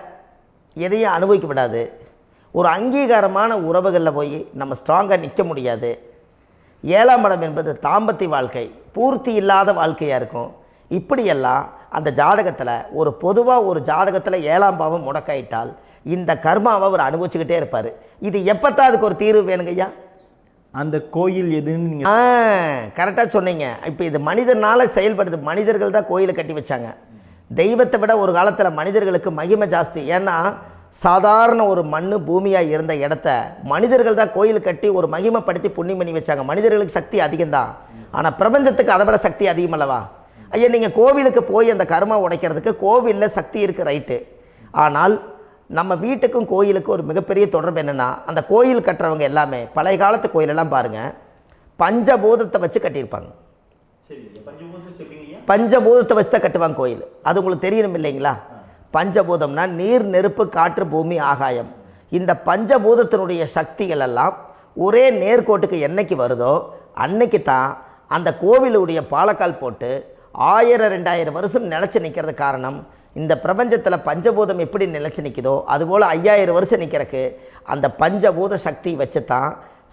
எதையும் அனுபவிக்க விடாது, ஒரு அங்கீகாரமான உறவுகளில் போய் நம்ம ஸ்ட்ராங்காக நிற்க முடியாது. 7ஆம் இடம் என்பது தாம்பத்திய வாழ்க்கை, பூர்த்தி இல்லாத வாழ்க்கையாக இருக்கும். இப்படியெல்லாம் அந்த ஜாதகத்தில் ஒரு பொதுவாக ஒரு ஜாதகத்தில் 7ஆம் பாவம் முடக்காயிட்டால் இந்த கர்மாவை அவர் அனுபவிச்சுக்கிட்டே இருப்பார். இது எப்போத்தான் அதுக்கு ஒரு தீர்வு வேணுங்கய்யா? அந்த கோயில் எதுன்னு நீங்கள் கரெக்டாக சொன்னீங்க. இப்போ இது மனிதனால் செயல்படுது. மனிதர்கள் தான் கோயிலை கட்டி வச்சாங்க. தெய்வத்தை விட ஒரு காலத்தில் மனிதர்களுக்கு மகிமை ஜாஸ்தி. ஏன்னா சாதாரண ஒரு மண் பூமியாக இருந்த இடத்த மனிதர்கள் தான் கோயில் கட்டி ஒரு மகிமைப்படுத்தி புண்ணியம் பண்ணி வச்சாங்க. மனிதர்களுக்கு சக்தி அதிகம்தான், ஆனால் பிரபஞ்சத்துக்கு அதை விட சக்தி அதிகம் அல்லவா? ஐயா, நீங்கள் கோவிலுக்கு போய் அந்த கர்மா உடைக்கிறதுக்கு கோவிலில் சக்தி இருக்குது, ரைட்டு. ஆனால் நம்ம வீட்டுக்கும் கோயிலுக்கும் ஒரு மிகப்பெரிய தொடர்பு என்னென்னா, அந்த கோயில் கட்டுறவங்க எல்லாமே பழைய காலத்து கோயிலெல்லாம் பாருங்கள், பஞ்சபூதத்தை வச்சு கட்டியிருப்பாங்க. பஞ்சபூதத்தை வச்சு தான் கட்டுவாங்க கோயில். அது உங்களுக்கு தெரியணும் இல்லைங்களா? பஞ்சபூதம்னா நீர், நெருப்பு, காற்று, பூமி, ஆகாயம். இந்த பஞ்சபூதத்தினுடைய சக்திகள் எல்லாம் ஒரே நேர்கோட்டுக்கு என்னைக்கு வருதோ அன்னைக்கு தான் அந்த கோவிலுடைய பாலக்கால் போட்டு 1000-2000 வருஷம் நிலச்சி நிற்கிறது. காரணம், இந்த பிரபஞ்சத்தில் பஞ்சபூதம் எப்படி நிலச்சி நிற்குதோ அதுபோல் 5000 வருஷம் நிற்கிறதுக்கு அந்த பஞ்சபூத சக்தி வச்சு தான்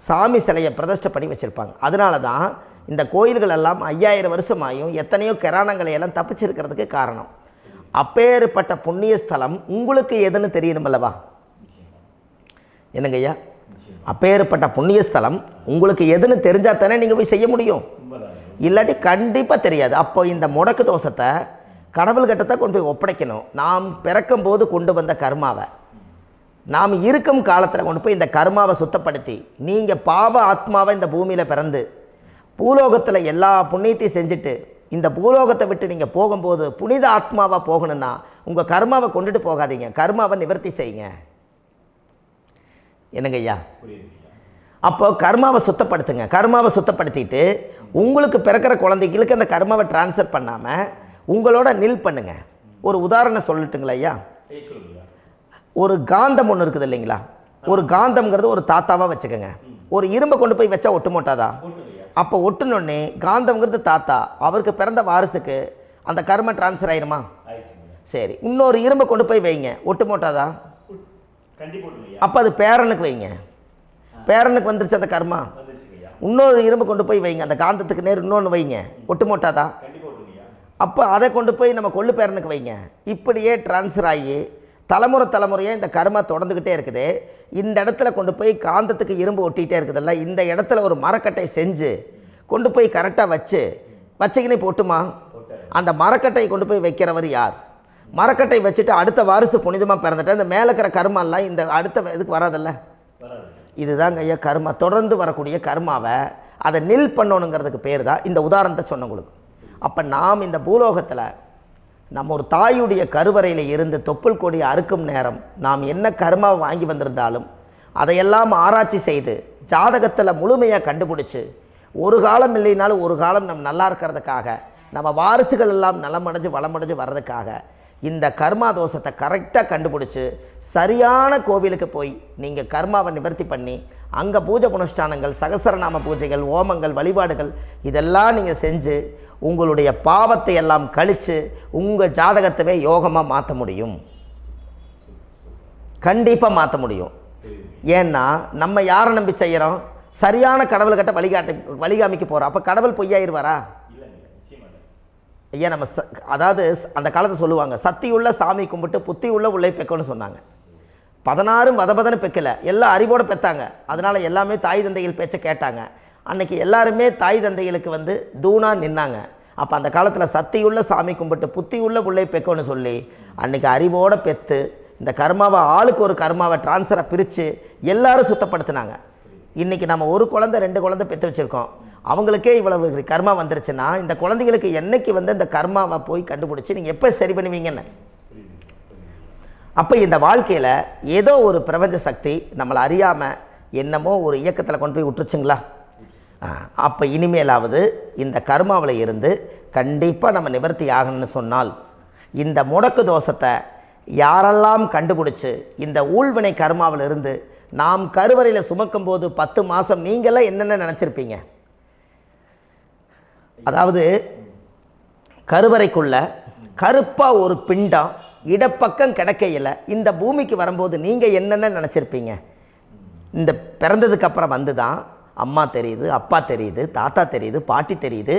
சாமி சிலையை பிரதிஷ்டை பண்ணி வச்சுருப்பாங்க. அதனால தான் இந்த கோயில்கள் எல்லாம் 5000 வருஷமாயும் எத்தனையோ கிராணங்களை எல்லாம் தப்பிச்சிருக்கிறதுக்கு காரணம். அப்பேற்பட்ட புண்ணிய ஸ்தலம் உங்களுக்கு எதுன்னு தெரியணும் அல்லவா? என்னங்க ஐயா? அப்பேற்பட்ட புண்ணிய ஸ்தலம் உங்களுக்கு எதுன்னு தெரிஞ்சால் தானே நீங்கள் போய் செய்ய முடியும், இல்லாட்டி கண்டிப்பாக தெரியாது. அப்போ இந்த முடக்கு தோஷத்தை கடவுள்கிட்ட கொண்டு போய் ஒப்படைக்கணும். நாம் பிறக்கும் போது கொண்டு வந்த கர்மாவை நாம் இருக்கும் காலத்தில் கொண்டு போய் இந்த கர்மாவை சுத்தப்படுத்தி, நீங்கள் பாவ ஆத்மாவை இந்த பூமியில் பிறந்து பூலோகத்தில் எல்லா புண்ணியத்தையும் செஞ்சுட்டு இந்த பூலோகத்தை விட்டு நீங்கள் போகும்போது புனித ஆத்மாவாக போகணுன்னா உங்கள் கர்மாவை கொண்டுட்டு போகாதீங்க, கர்மாவை நிவர்த்தி செய்யுங்க. என்னங்க ஐயா? அப்போ கர்மாவை சுத்தப்படுத்துங்க. கர்மாவை சுத்தப்படுத்திட்டு உங்களுக்கு பிறக்கிற குழந்தைகளுக்கு அந்த கர்மாவை டிரான்ஸ்ஃபர் பண்ணாமல் உங்களோட நில் பண்ணுங்க. ஒரு உதாரணம் சொல்லட்டுங்களா ஐயா? ஒரு காந்தம் ஒன்று இருக்குது இல்லைங்களா? ஒரு காந்தம்ங்கிறது ஒரு தாத்தாவாக வச்சுக்கோங்க. ஒரு இரும்பை கொண்டு போய் வச்சா ஒட்டு மோட்டாதா? அப்போ ஒட்டுனோடனே காந்தம்ங்கிறது தாத்தா, அவருக்கு பிறந்த வாரிசுக்கு அந்த கர்ம டிரான்ஸ்ஃபர் ஆயிருமா? சரி, இன்னொரு இரும்பை கொண்டு போய் வைங்க, ஒட்டு மோட்டாதா? அப்போ அது பேரனுக்கு வைங்க, பேரனுக்கு வந்துருச்சு அந்த கர்மா. இன்னொரு இரும்பை கொண்டு போய் வைங்க, அந்த காந்தத்துக்கு நேர் இன்னொன்று வைங்க, ஒட்டு மோட்டாதா? அப்போ அதை கொண்டு போய் நம்ம கொள்ளு பேரனுக்கு வைங்க. இப்படியே டிரான்ஸ்ஃபர் ஆகி தலைமுறையாக இந்த கர்மா தொடர்ந்துக்கிட்டே இருக்குது. இந்த இடத்துல கொண்டு போய் காந்தத்துக்கு இரும்பு ஒட்டிகிட்டே இருக்குதுல்ல, இந்த இடத்துல ஒரு மரக்கட்டை செஞ்சு கொண்டு போய் கரெக்டாக வச்சுக்கினே போட்டுமா? அந்த மரக்கட்டையை கொண்டு போய் வைக்கிறவர் யார்? மரக்கட்டை வச்சுட்டு அடுத்த வாரிசு புனிதமாக பிறந்துட்டு அந்த மேலே இருக்கிற கர்மாலாம் இந்த அடுத்த இதுக்கு வராதில்ல. இதுதாங்க ஐயா கர்மா. தொடர்ந்து வரக்கூடிய கர்மாவை அதை நில் பண்ணணுங்கிறதுக்கு பேர் தான் இந்த உதாரணத்தை சொன்னவங்களுக்கு. அப்போ நாம் இந்த பூலோகத்தில் நம்ம ஒரு தாயுடைய கருவறையில் இருந்து தொப்புள் கொடி அறுக்கும் நேரம் நாம் என்ன கர்மாவை வாங்கி வந்திருந்தாலும் அதையெல்லாம் ஆராய்ச்சி செய்து ஜாதகத்தில் முழுமையாக கண்டுபிடிச்சி ஒரு காலம் இல்லைனாலும் ஒரு காலம் நம்ம நல்லா இருக்கிறதுக்காக, நம்ம வாரிசுகள் எல்லாம் நலமடைஞ்சு வளமடைஞ்சு வர்றதுக்காக இந்த கர்மா தோஷத்தை கரெக்டாக கண்டுபிடிச்சி சரியான கோவிலுக்கு போய் நீங்கள் கர்மாவை நிவர்த்தி பண்ணி அங்கே பூஜை புனஸ்தானங்கள், சகசரநாம பூஜைகள், ஓமங்கள், வழிபாடுகள் இதெல்லாம் நீங்கள் செஞ்சு உங்களுடைய பாவத்தை எல்லாம் கழித்து உங்கள் ஜாதகத்தவே யோகமாக மாற்ற முடியும். கண்டிப்பாக மாற்ற முடியும். ஏன்னா நம்ம யாரை நம்பி செய்கிறோம்? சரியான கடவுள்கிட்ட வழிகாமிக்க போகிறோம். அப்போ கடவுள் பொய்யாயிருவாரா? ஐயா நம்ம அதாவது அந்த காலத்தை சொல்லுவாங்க, சத்தியுள்ள சாமி கும்பிட்டு புத்தி உள்ள உள்ளே பெக்கணும்னு சொன்னாங்க. 16 வதபதன்னு பெக்கலை, எல்லாம் அறிவோடு பெற்றாங்க. அதனால் எல்லாமே தாய் தந்தைகள் பேச்சை கேட்டாங்க. அன்றைக்கி எல்லாருமே தாய் தந்தைகளுக்கு தூணாக நின்னாங்க. அப்போ அந்த காலத்தில் சத்தியுள்ள சாமி கும்பிட்டு புத்தி உள்ள உள்ளே பெக்கணும்னு சொல்லி அன்றைக்கி அறிவோடு பெற்று இந்த கர்மாவை ஆளுக்கு ஒரு கர்மாவை டிரான்ஸ்ஃபரை பிரித்து எல்லாரும் சுத்தப்படுத்தினாங்க. இன்றைக்கி நம்ம ஒரு குழந்தை 2 குழந்தை பெற்று வச்சுருக்கோம். அவங்களுக்கே இவ்வளவு கர்மா வந்துருச்சுன்னா இந்த குழந்தைகளுக்கு என்னைக்கு இந்த கர்மாவை போய் கண்டுபிடிச்சி நீங்கள் எப்போ சரி பண்ணுவீங்கன்னு. அப்போ இந்த வாழ்க்கையில் ஏதோ ஒரு பிரபஞ்ச சக்தி நம்மளை அறியாமல் என்னமோ ஒரு இயக்கத்தில் கொண்டு போய் விட்டுருச்சுங்களா? அப்போ இனிமேலாவது இந்த கர்மாவில் இருந்து கண்டிப்பாக நம்ம நிவர்த்தி ஆகணும்னு சொன்னால் இந்த முடக்கு தோஷத்தை யாரெல்லாம் கண்டுபிடிச்சி இந்த ஊழ்வினை கர்மாவில் இருந்து நாம் கருவறையில் சுமக்கும் போது 10 மாதம் நீங்களாம் என்னென்ன நினச்சிருப்பீங்க? அதாவது கருவறைக்குள்ள கருப்பாக ஒரு பிண்டம் இடப்பக்கம் கிடக்கையில் இந்த பூமிக்கு வரும்போது நீங்கள் என்னென்ன நினச்சிருப்பீங்க? இந்த பிறந்ததுக்கு அப்புறம் வந்து தான் அம்மா தெரியுது, அப்பா தெரியுது, தாத்தா தெரியுது, பாட்டி தெரியுது,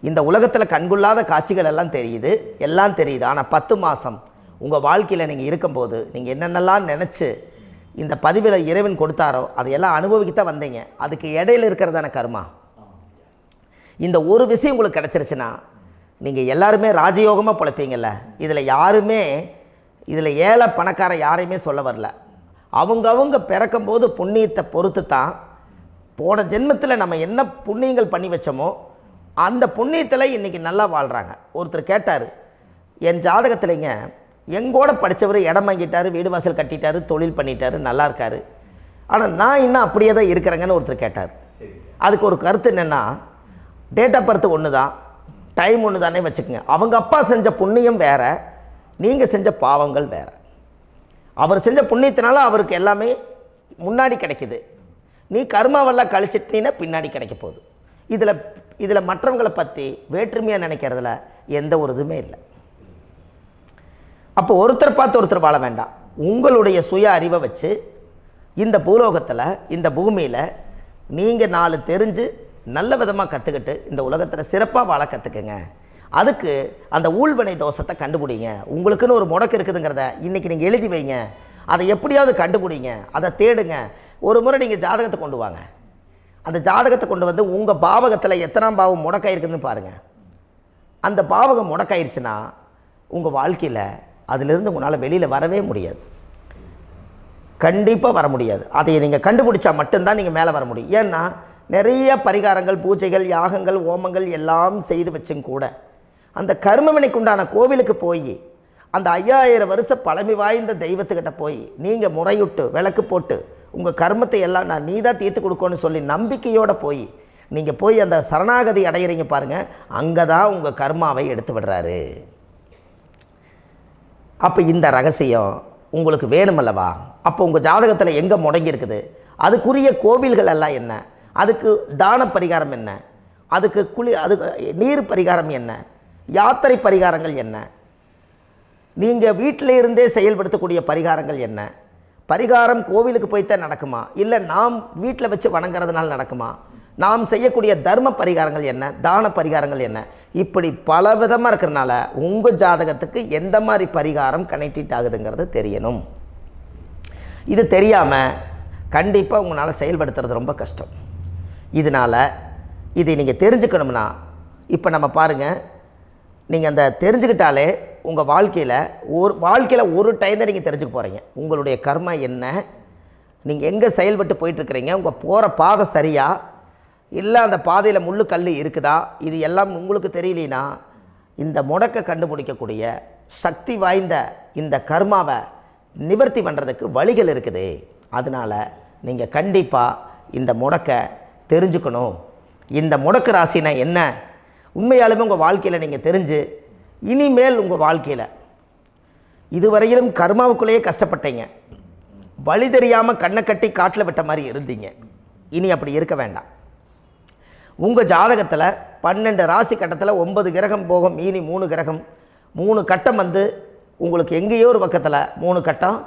இந்த உலகத்தில் கண்கொள்ளாத காட்சிகள் எல்லாம் தெரியுது, எல்லாம் தெரியுது. ஆனால் 10 மாதம் உங்கள் வாழ்க்கையில் நீங்கள் இருக்கும்போது நீங்கள் என்னென்னலாம் நினச்சி இந்த பதிவில் இறைவன் கொடுத்தாரோ அதையெல்லாம் அனுபவிக்கத்தான் வந்தீங்க. அதுக்கு இடையில இருக்கிறதான கர்மா. இந்த ஒரு விஷயம் உங்களுக்கு கிடச்சிருச்சுன்னா நீங்கள் எல்லாருமே ராஜயோகமாக பிழைப்பீங்கள்ல. இதில் ஏழை பணக்கார யாரையுமே சொல்ல வரல. அவங்க பிறக்கும்போது புண்ணியத்தை பொறுத்து தான் போன ஜென்மத்தில் நம்ம என்ன புண்ணியங்கள் பண்ணி வச்சோமோ அந்த புண்ணியத்தில் இன்றைக்கி நல்லா வாழ்கிறாங்க. ஒருத்தர் கேட்டார், என் ஜாதகத்தில்ங்க எங்கூட படித்தவர் இடம் வாங்கிட்டார், வீடு வாசல் கட்டிட்டார், தொழில் பண்ணிட்டார், நல்லா இருக்கார், ஆனால் நான் இன்னும் அப்படியே தான் இருக்கிறேங்கன்னு ஒருத்தர் கேட்டார். அதுக்கு ஒரு கருத்து என்னென்னா, டேட் ஆஃப் பர்த் ஒன்று தான், டைம் ஒன்று தானே வச்சுக்கோங்க. அவங்க அப்பா செஞ்ச புண்ணியம் வேறு, நீங்கள் செஞ்ச பாவங்கள் வேறு. அவர் செஞ்ச புண்ணியத்தினால அவருக்கு எல்லாமே முன்னாடி கிடைக்கிது. நீ கர்மாவெல்லாம் கழிச்சிட்டினா பின்னாடி கிடைக்க போகுது. இதில் மற்றவங்களை பற்றி வேற்றுமையாக நினைக்கிறதுல எந்த ஒரு இதுவுமே இல்லை. அப்போ ஒருத்தர் பார்த்து ஒருத்தர் வாழ வேண்டாம். உங்களுடைய சுய அறிவை வச்சு இந்த பூலோகத்தில் இந்த பூமியில் நீங்கள் 4 தெரிஞ்சு நல்ல விதமாக கற்றுக்கிட்டு இந்த உலகத்தில் சிறப்பாக வாழ கற்றுக்குங்க. அதுக்கு அந்த ஊழ்வினை தோஷத்தை கண்டுபிடிங்க. உங்களுக்குன்னு ஒரு முடக்கு இருக்குதுங்கிறத இன்றைக்கி நீங்கள் எழுதி வைங்க. அதை எப்படியாவது கண்டுபிடிங்க, அதை தேடுங்க. ஒரு முறை நீங்கள் ஜாதகத்தை கொண்டு வாங்க. அந்த ஜாதகத்தை கொண்டு வந்து உங்கள் பாவகத்தில் எத்தனாம் பாவம் முடக்காயிருக்குதுன்னு பாருங்கள். அந்த பாவகம் முடக்காயிருச்சுன்னா உங்கள் வாழ்க்கையில் அதிலிருந்து உங்களால் வெளியில் வரவே முடியாது, கண்டிப்பாக வர முடியாது. அதை நீங்கள் கண்டுபிடிச்சா மட்டும்தான் நீங்கள் மேலே வர முடியும். ஏன்னா நிறைய பரிகாரங்கள், பூஜைகள், யாகங்கள், ஓமங்கள் எல்லாம் செய்து வச்சும் கூட அந்த கர்மவினைக்கு உண்டான கோவிலுக்கு போய் அந்த 5000 வருஷ பழமை வாய்ந்த தெய்வத்துக்கிட்ட போய் நீங்கள் முறையிட்டு விளக்கு போட்டு உங்கள் கர்மத்தை எல்லாம் நான் நீ தான் தீர்த்து கொடுக்கணும்னு சொல்லி நம்பிக்கையோடு நீங்கள் போய் அந்த சரணாகதி அடையிறீங்க பாருங்கள், அங்கே தான் உங்கள் கர்மாவை எடுத்து விடுறாரு. அப்போ இந்த ரகசியம் உங்களுக்கு வேணுமல்லவா? அப்போ உங்கள் ஜாதகத்தில் எங்கே முடங்கி அதுக்குரிய கோவில்கள் எல்லாம் என்ன, அதுக்கு தான பரிகாரம் என்ன, அதுக்கு நீர் பரிகாரம் என்ன, யாத்திரை பரிகாரங்கள் என்ன, நீங்கள் வீட்டில் இருந்தே செயல்படுத்தக்கூடிய பரிகாரங்கள் என்ன, பரிகாரம் கோவிலுக்கு போய்த்தான் நடக்குமா, இல்லை நாம் வீட்டில் வச்சு வணங்குறதுனால நடக்குமா, நாம் செய்யக்கூடிய தர்ம பரிகாரங்கள் என்ன, தான பரிகாரங்கள் என்ன, இப்படி பல விதமாக இருக்கிறனால உங்கள் ஜாதகத்துக்கு எந்த மாதிரி பரிகாரம் கனெக்ட் ஆகுதுங்கிறது தெரியணும். இது தெரியாமல் கண்டிப்பாக உங்களால் செயல்படுத்துறது ரொம்ப கஷ்டம். இதனால் இதை நீங்கள் தெரிஞ்சுக்கணும்னா இப்போ நம்ம பாருங்கள், நீங்கள் அந்த தெரிஞ்சுக்கிட்டாலே உங்கள் வாழ்க்கையில் ஒரு டைம் தான் நீங்கள் தெரிஞ்சுக்க போகிறீங்க. உங்களுடைய கர்மா என்ன, நீங்கள் எங்கே செயல்பட்டு போயிட்டுருக்கிறீங்க, உங்கள் போகிற பாதை சரியா இல்லை அந்த பாதையில் முள்ளு கல் இருக்குதா, இது எல்லாம் உங்களுக்கு தெரியலனா இந்த முடக்கை கண்டுபிடிக்கக்கூடிய சக்தி வாய்ந்த இந்த கர்மாவை நிவர்த்தி பண்ணுறதுக்கு வழிகள் இருக்குது. அதனால் நீங்கள் கண்டிப்பாக இந்த முடக்கை தெரிஞ்சுக்கணும். இந்த முடக்கு ராசினா என்ன உண்மையாலுமே உங்கள் வாழ்க்கையில் நீங்கள் தெரிஞ்சு இனிமேல் உங்கள் வாழ்க்கையில் இதுவரையிலும் கர்மாவுக்குள்ளேயே கஷ்டப்பட்டீங்க, வழி தெரியாமல் கண்ணை கட்டி காட்டில் விட்ட மாதிரி இருந்தீங்க. இனி அப்படி இருக்க வேண்டாம். உங்கள் ஜாதகத்தில் 12 ராசி கட்டத்தில் 9 கிரகம் போகும், மீனி 3 கிரகம், 3 கட்டம் உங்களுக்கு எங்கேயோ ஒரு பக்கத்தில் 3 கட்டம்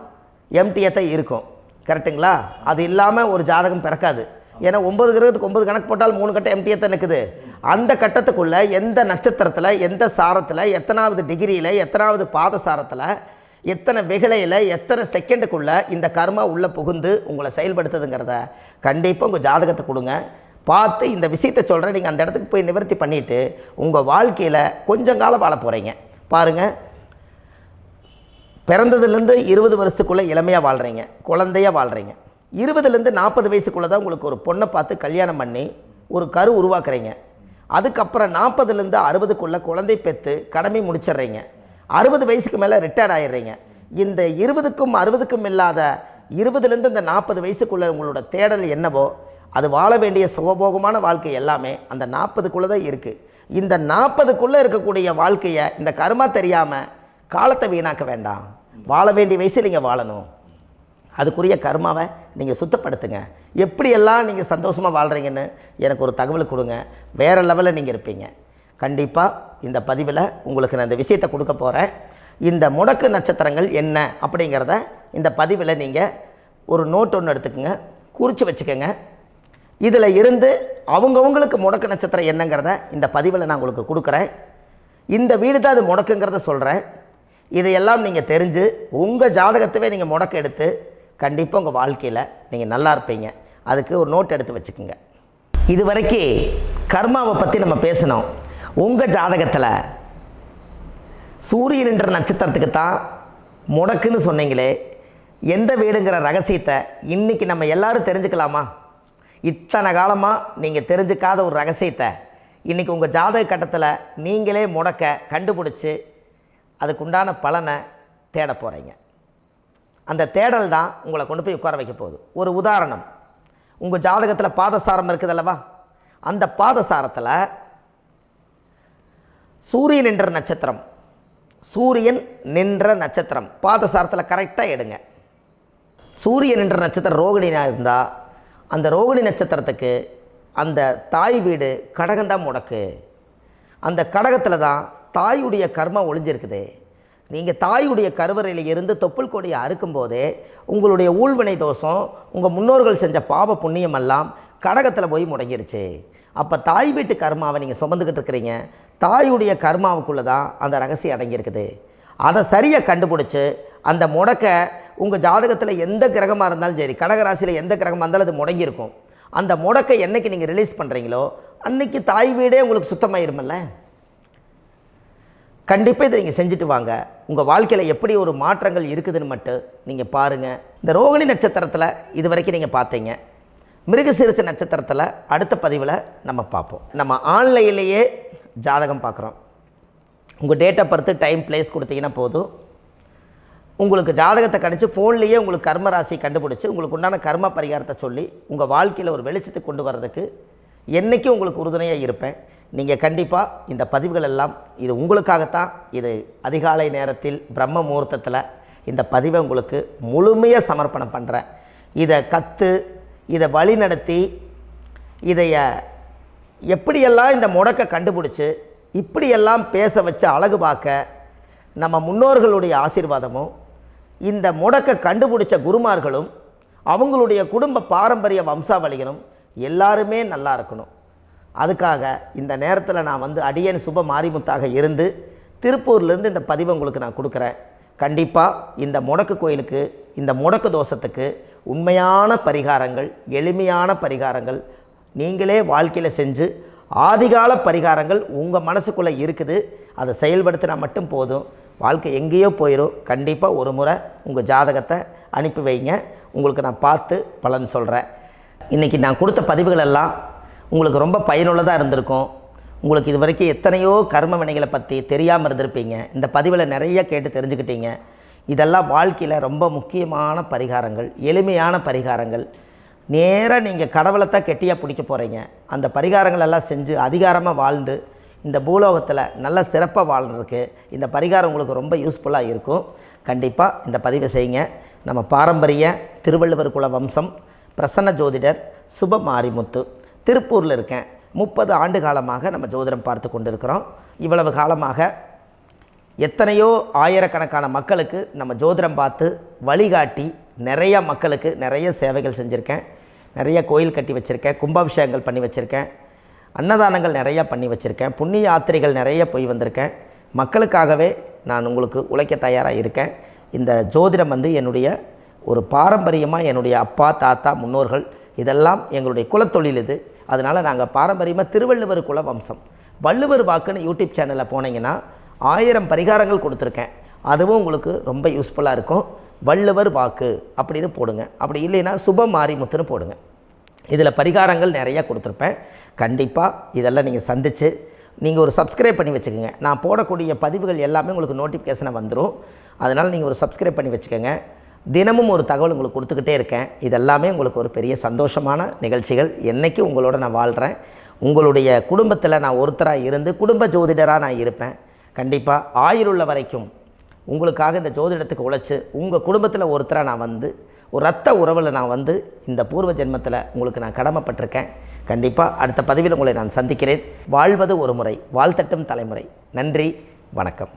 எம்டியாக தான் இருக்கும். கரெக்டுங்களா? அது இல்லாமல் ஒரு ஜாதகம் பிறக்காது. ஏன்னா 9 கிரகத்துக்கு 9 கணக்கு போட்டால் 3 கட்டம் எம்டியாக தான் நிற்குது. அந்த கட்டத்துக்குள்ளே எந்த நட்சத்திரத்தில், எந்த சாரத்தில், எத்தனாவது டிகிரியில், எத்தனாவது பாதசாரத்தில், எத்தனை வெகுளையில், எத்தனை செகண்டுக்குள்ளே இந்த கர்மா உள்ளே புகுந்து உங்களை செயல்படுத்துதுங்கிறத கண்டிப்பாக உங்கள் ஜாதகத்தை கொடுங்க. பார்த்து இந்த விஷயத்தை சொல்கிறேன், நீங்கள் அந்த இடத்துக்கு போய் நிவர்த்தி பண்ணிவிட்டு உங்கள் வாழ்க்கையில் கொஞ்சம் காலம் வாழ போகிறீங்க. பாருங்கள், பிறந்ததுலேருந்து 20 வருஷத்துக்குள்ளே இளமையாக வாழ்கிறீங்க, குழந்தையாக வாழ்கிறீங்க. 20லேருந்து 40 வயசுக்குள்ளே தான் உங்களுக்கு ஒரு பொண்ணை பார்த்து கல்யாணம் பண்ணி ஒரு கரு உருவாக்குறீங்க. அதுக்கப்புறம் 40லேருந்து 60க்குள்ளே குழந்தை பெற்று கடமை முடிச்சிடுறீங்க. 60 வயசுக்கு மேலே ரிட்டையர்ட் ஆகிடுறீங்க. இந்த 20க்கும் 60க்கும் இல்லாத 20லேருந்து இந்த 40 வயசுக்குள்ளே உங்களோட தேடல் என்னவோ அது வாழ வேண்டிய சுகபோகமான வாழ்க்கை எல்லாமே அந்த 40க்குள்ளே தான் இருக்குது. இந்த 40க்குள்ளே இருக்கக்கூடிய வாழ்க்கையை இந்த கர்மா தெரியாமல் காலத்தை வீணாக்க வேண்டாம். வாழ வேண்டிய வயசில் நீங்கள் வாழணும். அதுக்குரிய கர்மாவை நீங்கள் சுத்தப்படுத்துங்க. எப்படியெல்லாம் நீங்கள் சந்தோஷமாக வாழ்கிறீங்கன்னு எனக்கு ஒரு தகவல் கொடுங்க. வேறு லெவலில் நீங்கள் இருப்பீங்க. கண்டிப்பாக இந்த பதிவில் உங்களுக்கு நான் இந்த விஷயத்தை கொடுக்க போகிறேன். இந்த முடக்கு நட்சத்திரங்கள் என்ன அப்படிங்கிறத இந்த பதிவில் நீங்கள் ஒரு நோட் ஒன்று எடுத்துக்கோங்க, குறித்து வச்சுக்கோங்க. இதில் இருந்து அவங்கவுங்களுக்கு முடக்கு நட்சத்திரம் என்னங்கிறத இந்த பதிவில் நான் உங்களுக்கு கொடுக்குறேன். இந்த வீடு தான் அது முடக்குங்கிறத சொல்கிறேன். இதையெல்லாம் நீங்கள் தெரிஞ்சு உங்கள் ஜாதகத்தவே நீங்கள் முடக்கு எடுத்து கண்டிப்பாக உங்கள் வாழ்க்கையில் நீங்கள் நல்லா இருப்பீங்க. அதுக்கு ஒரு நோட் எடுத்து வச்சுக்கோங்க. இது வரைக்கும் கர்மாவை பற்றி நம்ம பேசினோம். உங்கள் ஜாதகத்தில் சூரியன் என்ற நட்சத்திரத்துக்கு தான் முடக்குன்னு சொன்னீங்களே, எந்த வீடுங்கிற ரகசியத்தை இன்றைக்கி நம்ம எல்லோரும் தெரிஞ்சுக்கலாமா? இத்தனை காலமாக நீங்கள் தெரிஞ்சுக்காத ஒரு ரகசியத்தை இன்றைக்கி உங்கள் ஜாதக கட்டத்தில் நீங்களே முடக்க கண்டுபிடிச்சி அதுக்குண்டான பலனை தேட போகிறீங்க. அந்த தேடல் தான் உங்களை கொண்டு போய் உட்கார வைக்க போகுது. ஒரு உதாரணம், உங்கள் ஜாதகத்தில் பாதசாரம் இருக்குது அல்லவா? அந்த பாதசாரத்தில் சூரியன் என்ற நட்சத்திரம், சூரியன் நின்ற நட்சத்திரம் பாதசாரத்தில் கரெக்டாக எடுங்க. சூரியன் என்ற நட்சத்திரம் ரோகிணியாக இருந்தால் அந்த ரோகிணி நட்சத்திரத்துக்கு அந்த தாய் வீடு கடகம்தான் முடக்கு. அந்த கடகத்தில் தான் தாயுடைய கர்மம் ஒளிஞ்சிருக்குது. நீங்கள் தாயுடைய கருவறையில் இருந்து தொப்புள் கொடியை அறுக்கும்போதே உங்களுடைய ஊழ்வினை தோஷம், உங்கள் முன்னோர்கள் செஞ்ச பாவ புண்ணியமெல்லாம் கடகத்தில் போய் முடங்கிருச்சு. அப்போ தாய் வீட்டு கர்மாவை நீங்கள் சுமந்துக்கிட்டு இருக்கிறீங்க. தாயுடைய கர்மாவுக்குள்ளே தான் அந்த ரகசியம் அடங்கியிருக்குது. அதை சரியாக கண்டுபிடிச்சி அந்த முடக்க உங்கள் ஜாதகத்தில் எந்த கிரகமாக இருந்தாலும் சரி, கடகராசியில் எந்த கிரகமாக இருந்தாலும் அது முடங்கியிருக்கும். அந்த முடக்கை என்றைக்கு நீங்கள் ரிலீஸ் பண்ணுறீங்களோ அன்றைக்கி தாய் வீடே உங்களுக்கு சுத்தமாயிருமில்ல. கண்டிப்பாக இதை நீங்கள் செஞ்சுட்டு வாங்க. உங்கள் வாழ்க்கையில் எப்படி ஒரு மாற்றங்கள் இருக்குதுன்னு மட்டும் நீங்கள் பாருங்கள். இந்த ரோகிணி நட்சத்திரத்தில் இது வரைக்கும் நீங்கள் பார்த்தீங்க. மிருகசீரிஷ நட்சத்திரத்தில் அடுத்த பதிவில் நம்ம பார்ப்போம். நம்ம ஆன்லைன்லேயே ஜாதகம் பார்க்குறோம். உங்கள் date of birth, time, place கொடுத்தீங்கன்னா போதும். உங்களுக்கு ஜாதகத்தை கணிச்சு ஃபோன்லேயே உங்களுக்கு கர்ம ராசி கண்டுபிடிச்சி உங்களுக்கு உண்டான கர்ம பரிகாரத்தை சொல்லி உங்கள் வாழ்க்கையில் ஒரு வெளிச்சத்தை கொண்டு வர்றதுக்கு என்றைக்கும் உங்களுக்கு உறுதுணையாக இருப்பேன். நீங்கள் கண்டிப்பாக இந்த பதிவுகள் எல்லாம் இது உங்களுக்காகத்தான். இது அதிகாலை நேரத்தில் பிரம்ம முகூர்த்தத்தில் இந்த பதிவை உங்களுக்கு முழுமையாக சமர்ப்பணம் பண்ணுறேன். இதை கற்று இதை வழி நடத்தி இதைய எப்படியெல்லாம் இந்த முடக்கை கண்டுபிடிச்சி இப்படியெல்லாம் பேச வச்சு அழகு பார்க்க நம்ம முன்னோர்களுடைய ஆசீர்வாதமும், இந்த முடக்கை கண்டுபிடிச்ச குருமார்களும், அவங்களுடைய குடும்ப பாரம்பரிய வம்சாவளிகளும் எல்லாருமே நல்லா இருக்கணும். அதுக்காக இந்த நேரத்தில் நான் வந்து அடியேன் சுப மாரிமுத்தாக இருந்து திருப்பூர்லேருந்து இந்த பதிவை உங்களுக்கு நான் கொடுக்குறேன். கண்டிப்பாக இந்த முடக்கு கோயிலுக்கு, இந்த முடக்கு தோஷத்துக்கு உண்மையான பரிகாரங்கள், எளிமையான பரிகாரங்கள் நீங்களே வாழ்க்கையில் செஞ்சு ஆதிகால பரிகாரங்கள் உங்கள் மனசுக்குள்ளே இருக்குது. அதை செயல்படுத்தினா மட்டும் போதும், வாழ்க்கை எங்கேயோ போயிடும். கண்டிப்பாக ஒரு முறை உங்கள் ஜாதகத்தை அனுப்பி வைங்க, உங்களுக்கு நான் பார்த்து பலன் சொல்கிறேன். இன்றைக்கி நான் கொடுத்த பதிவுகள் எல்லாம் உங்களுக்கு ரொம்ப பயனுள்ளதாக இருந்திருக்கும். உங்களுக்கு இது வரைக்கும் எத்தனையோ கர்ம வினைகளை பற்றி தெரியாமல் இருந்திருப்பீங்க. இந்த பதிவில் நிறைய கேட்டு தெரிஞ்சுக்கிட்டீங்க. இதெல்லாம் வாழ்க்கையில் ரொம்ப முக்கியமான பரிகாரங்கள், எளிமையான பரிகாரங்கள். நேராக நீங்கள் கடவுளை தான் கெட்டியாக பிடிக்க போகிறீங்க. அந்த பரிகாரங்கள் எல்லாம் செஞ்சு அதிகாரமாக வாழ்ந்து இந்த பூலோகத்தில் நல்ல சிறப்பாக வாழ்கிறதுக்கு இந்த பரிகாரம் உங்களுக்கு ரொம்ப யூஸ்ஃபுல்லாக இருக்கும். கண்டிப்பாக இந்த பதிவை செய்யுங்க. நம்ம பாரம்பரிய திருவள்ளுவர் குல வம்சம், பிரசன்ன ஜோதிடர் சுப மாரிமுத்து, திருப்பூரில் இருக்கேன். 30 ஆண்டு காலமாக நம்ம ஜோதிடம் பார்த்து கொண்டு இருக்கிறோம். இவ்வளவு காலமாக எத்தனையோ ஆயிரக்கணக்கான மக்களுக்கு நம்ம ஜோதிடம் பார்த்து வழிகாட்டி நிறைய மக்களுக்கு நிறைய சேவைகள் செஞ்சுருக்கேன். நிறைய கோயில் கட்டி வச்சுருக்கேன், கும்பாபிஷேகங்கள் பண்ணி வச்சுருக்கேன், அன்னதானங்கள் நிறையா பண்ணி வச்சுருக்கேன், புண்ணிய யாத்திரைகள் நிறைய போய் வந்திருக்கேன். மக்களுக்காகவே நான் உங்களுக்கு உழைக்க தயாராக இருக்கேன். இந்த ஜோதிடம் வந்து என்னுடைய ஒரு பாரம்பரியமாக, என்னுடைய அப்பா தாத்தா முன்னோர்கள் இதெல்லாம் எங்களுடைய குலத்தொழில் இது. அதனால் நாங்கள் பாரம்பரியமாக திருவள்ளுவர் குல வம்சம். வள்ளுவர் வாக்குன்னு யூடியூப் சேனலில் போனீங்கன்னா 1000 பரிகாரங்கள் கொடுத்துருக்கேன். அதுவும் உங்களுக்கு ரொம்ப யூஸ்ஃபுல்லாக இருக்கும். வள்ளுவர் வாக்கு அப்படின்னு போடுங்க, அப்படி இல்லைன்னா சுப மாரிமுத்துன்னு போடுங்க. இதில் பரிகாரங்கள் நிறையா கொடுத்துருப்பேன். கண்டிப்பாக இதெல்லாம் நீங்கள் சந்தித்து நீங்கள் ஒரு சப்ஸ்கிரைப் பண்ணி வச்சுக்கோங்க. நான் போடக்கூடிய பதிவுகள் எல்லாமே உங்களுக்கு நோட்டிஃபிகேஷனை வந்துடும். அதனால் நீங்கள் ஒரு சப்ஸ்கிரைப் பண்ணி வச்சுக்கோங்க. தினமும் ஒரு தகவல் உங்களுக்கு கொடுத்துக்கிட்டே இருக்கேன். இதெல்லாமே உங்களுக்கு ஒரு பெரிய சந்தோஷமான நிகழ்ச்சிகள். என்றைக்கும் உங்களோட நான் வாழ்கிறேன். உங்களுடைய குடும்பத்தில் நான் ஒருத்தராக இருந்து குடும்ப ஜோதிடராக நான் இருப்பேன். கண்டிப்பாக ஆயுளுள்ள வரைக்கும் உங்களுக்காக இந்த ஜோதிடத்துக்கு உழைச்சி உங்கள் குடும்பத்தில் ஒருத்தராக நான் வந்து ஒரு ரத்த உறவில் நான் வந்து இந்த பூர்வ ஜென்மத்தில் உங்களுக்கு நான் கடமைப்பட்டிருக்கேன். கண்டிப்பாக அடுத்த பதிவில் உங்களை நான் சந்திக்கிறேன். வாழ்வது ஒரு முறை, வாழ்த்தட்டும் தலைமுறை. நன்றி, வணக்கம்.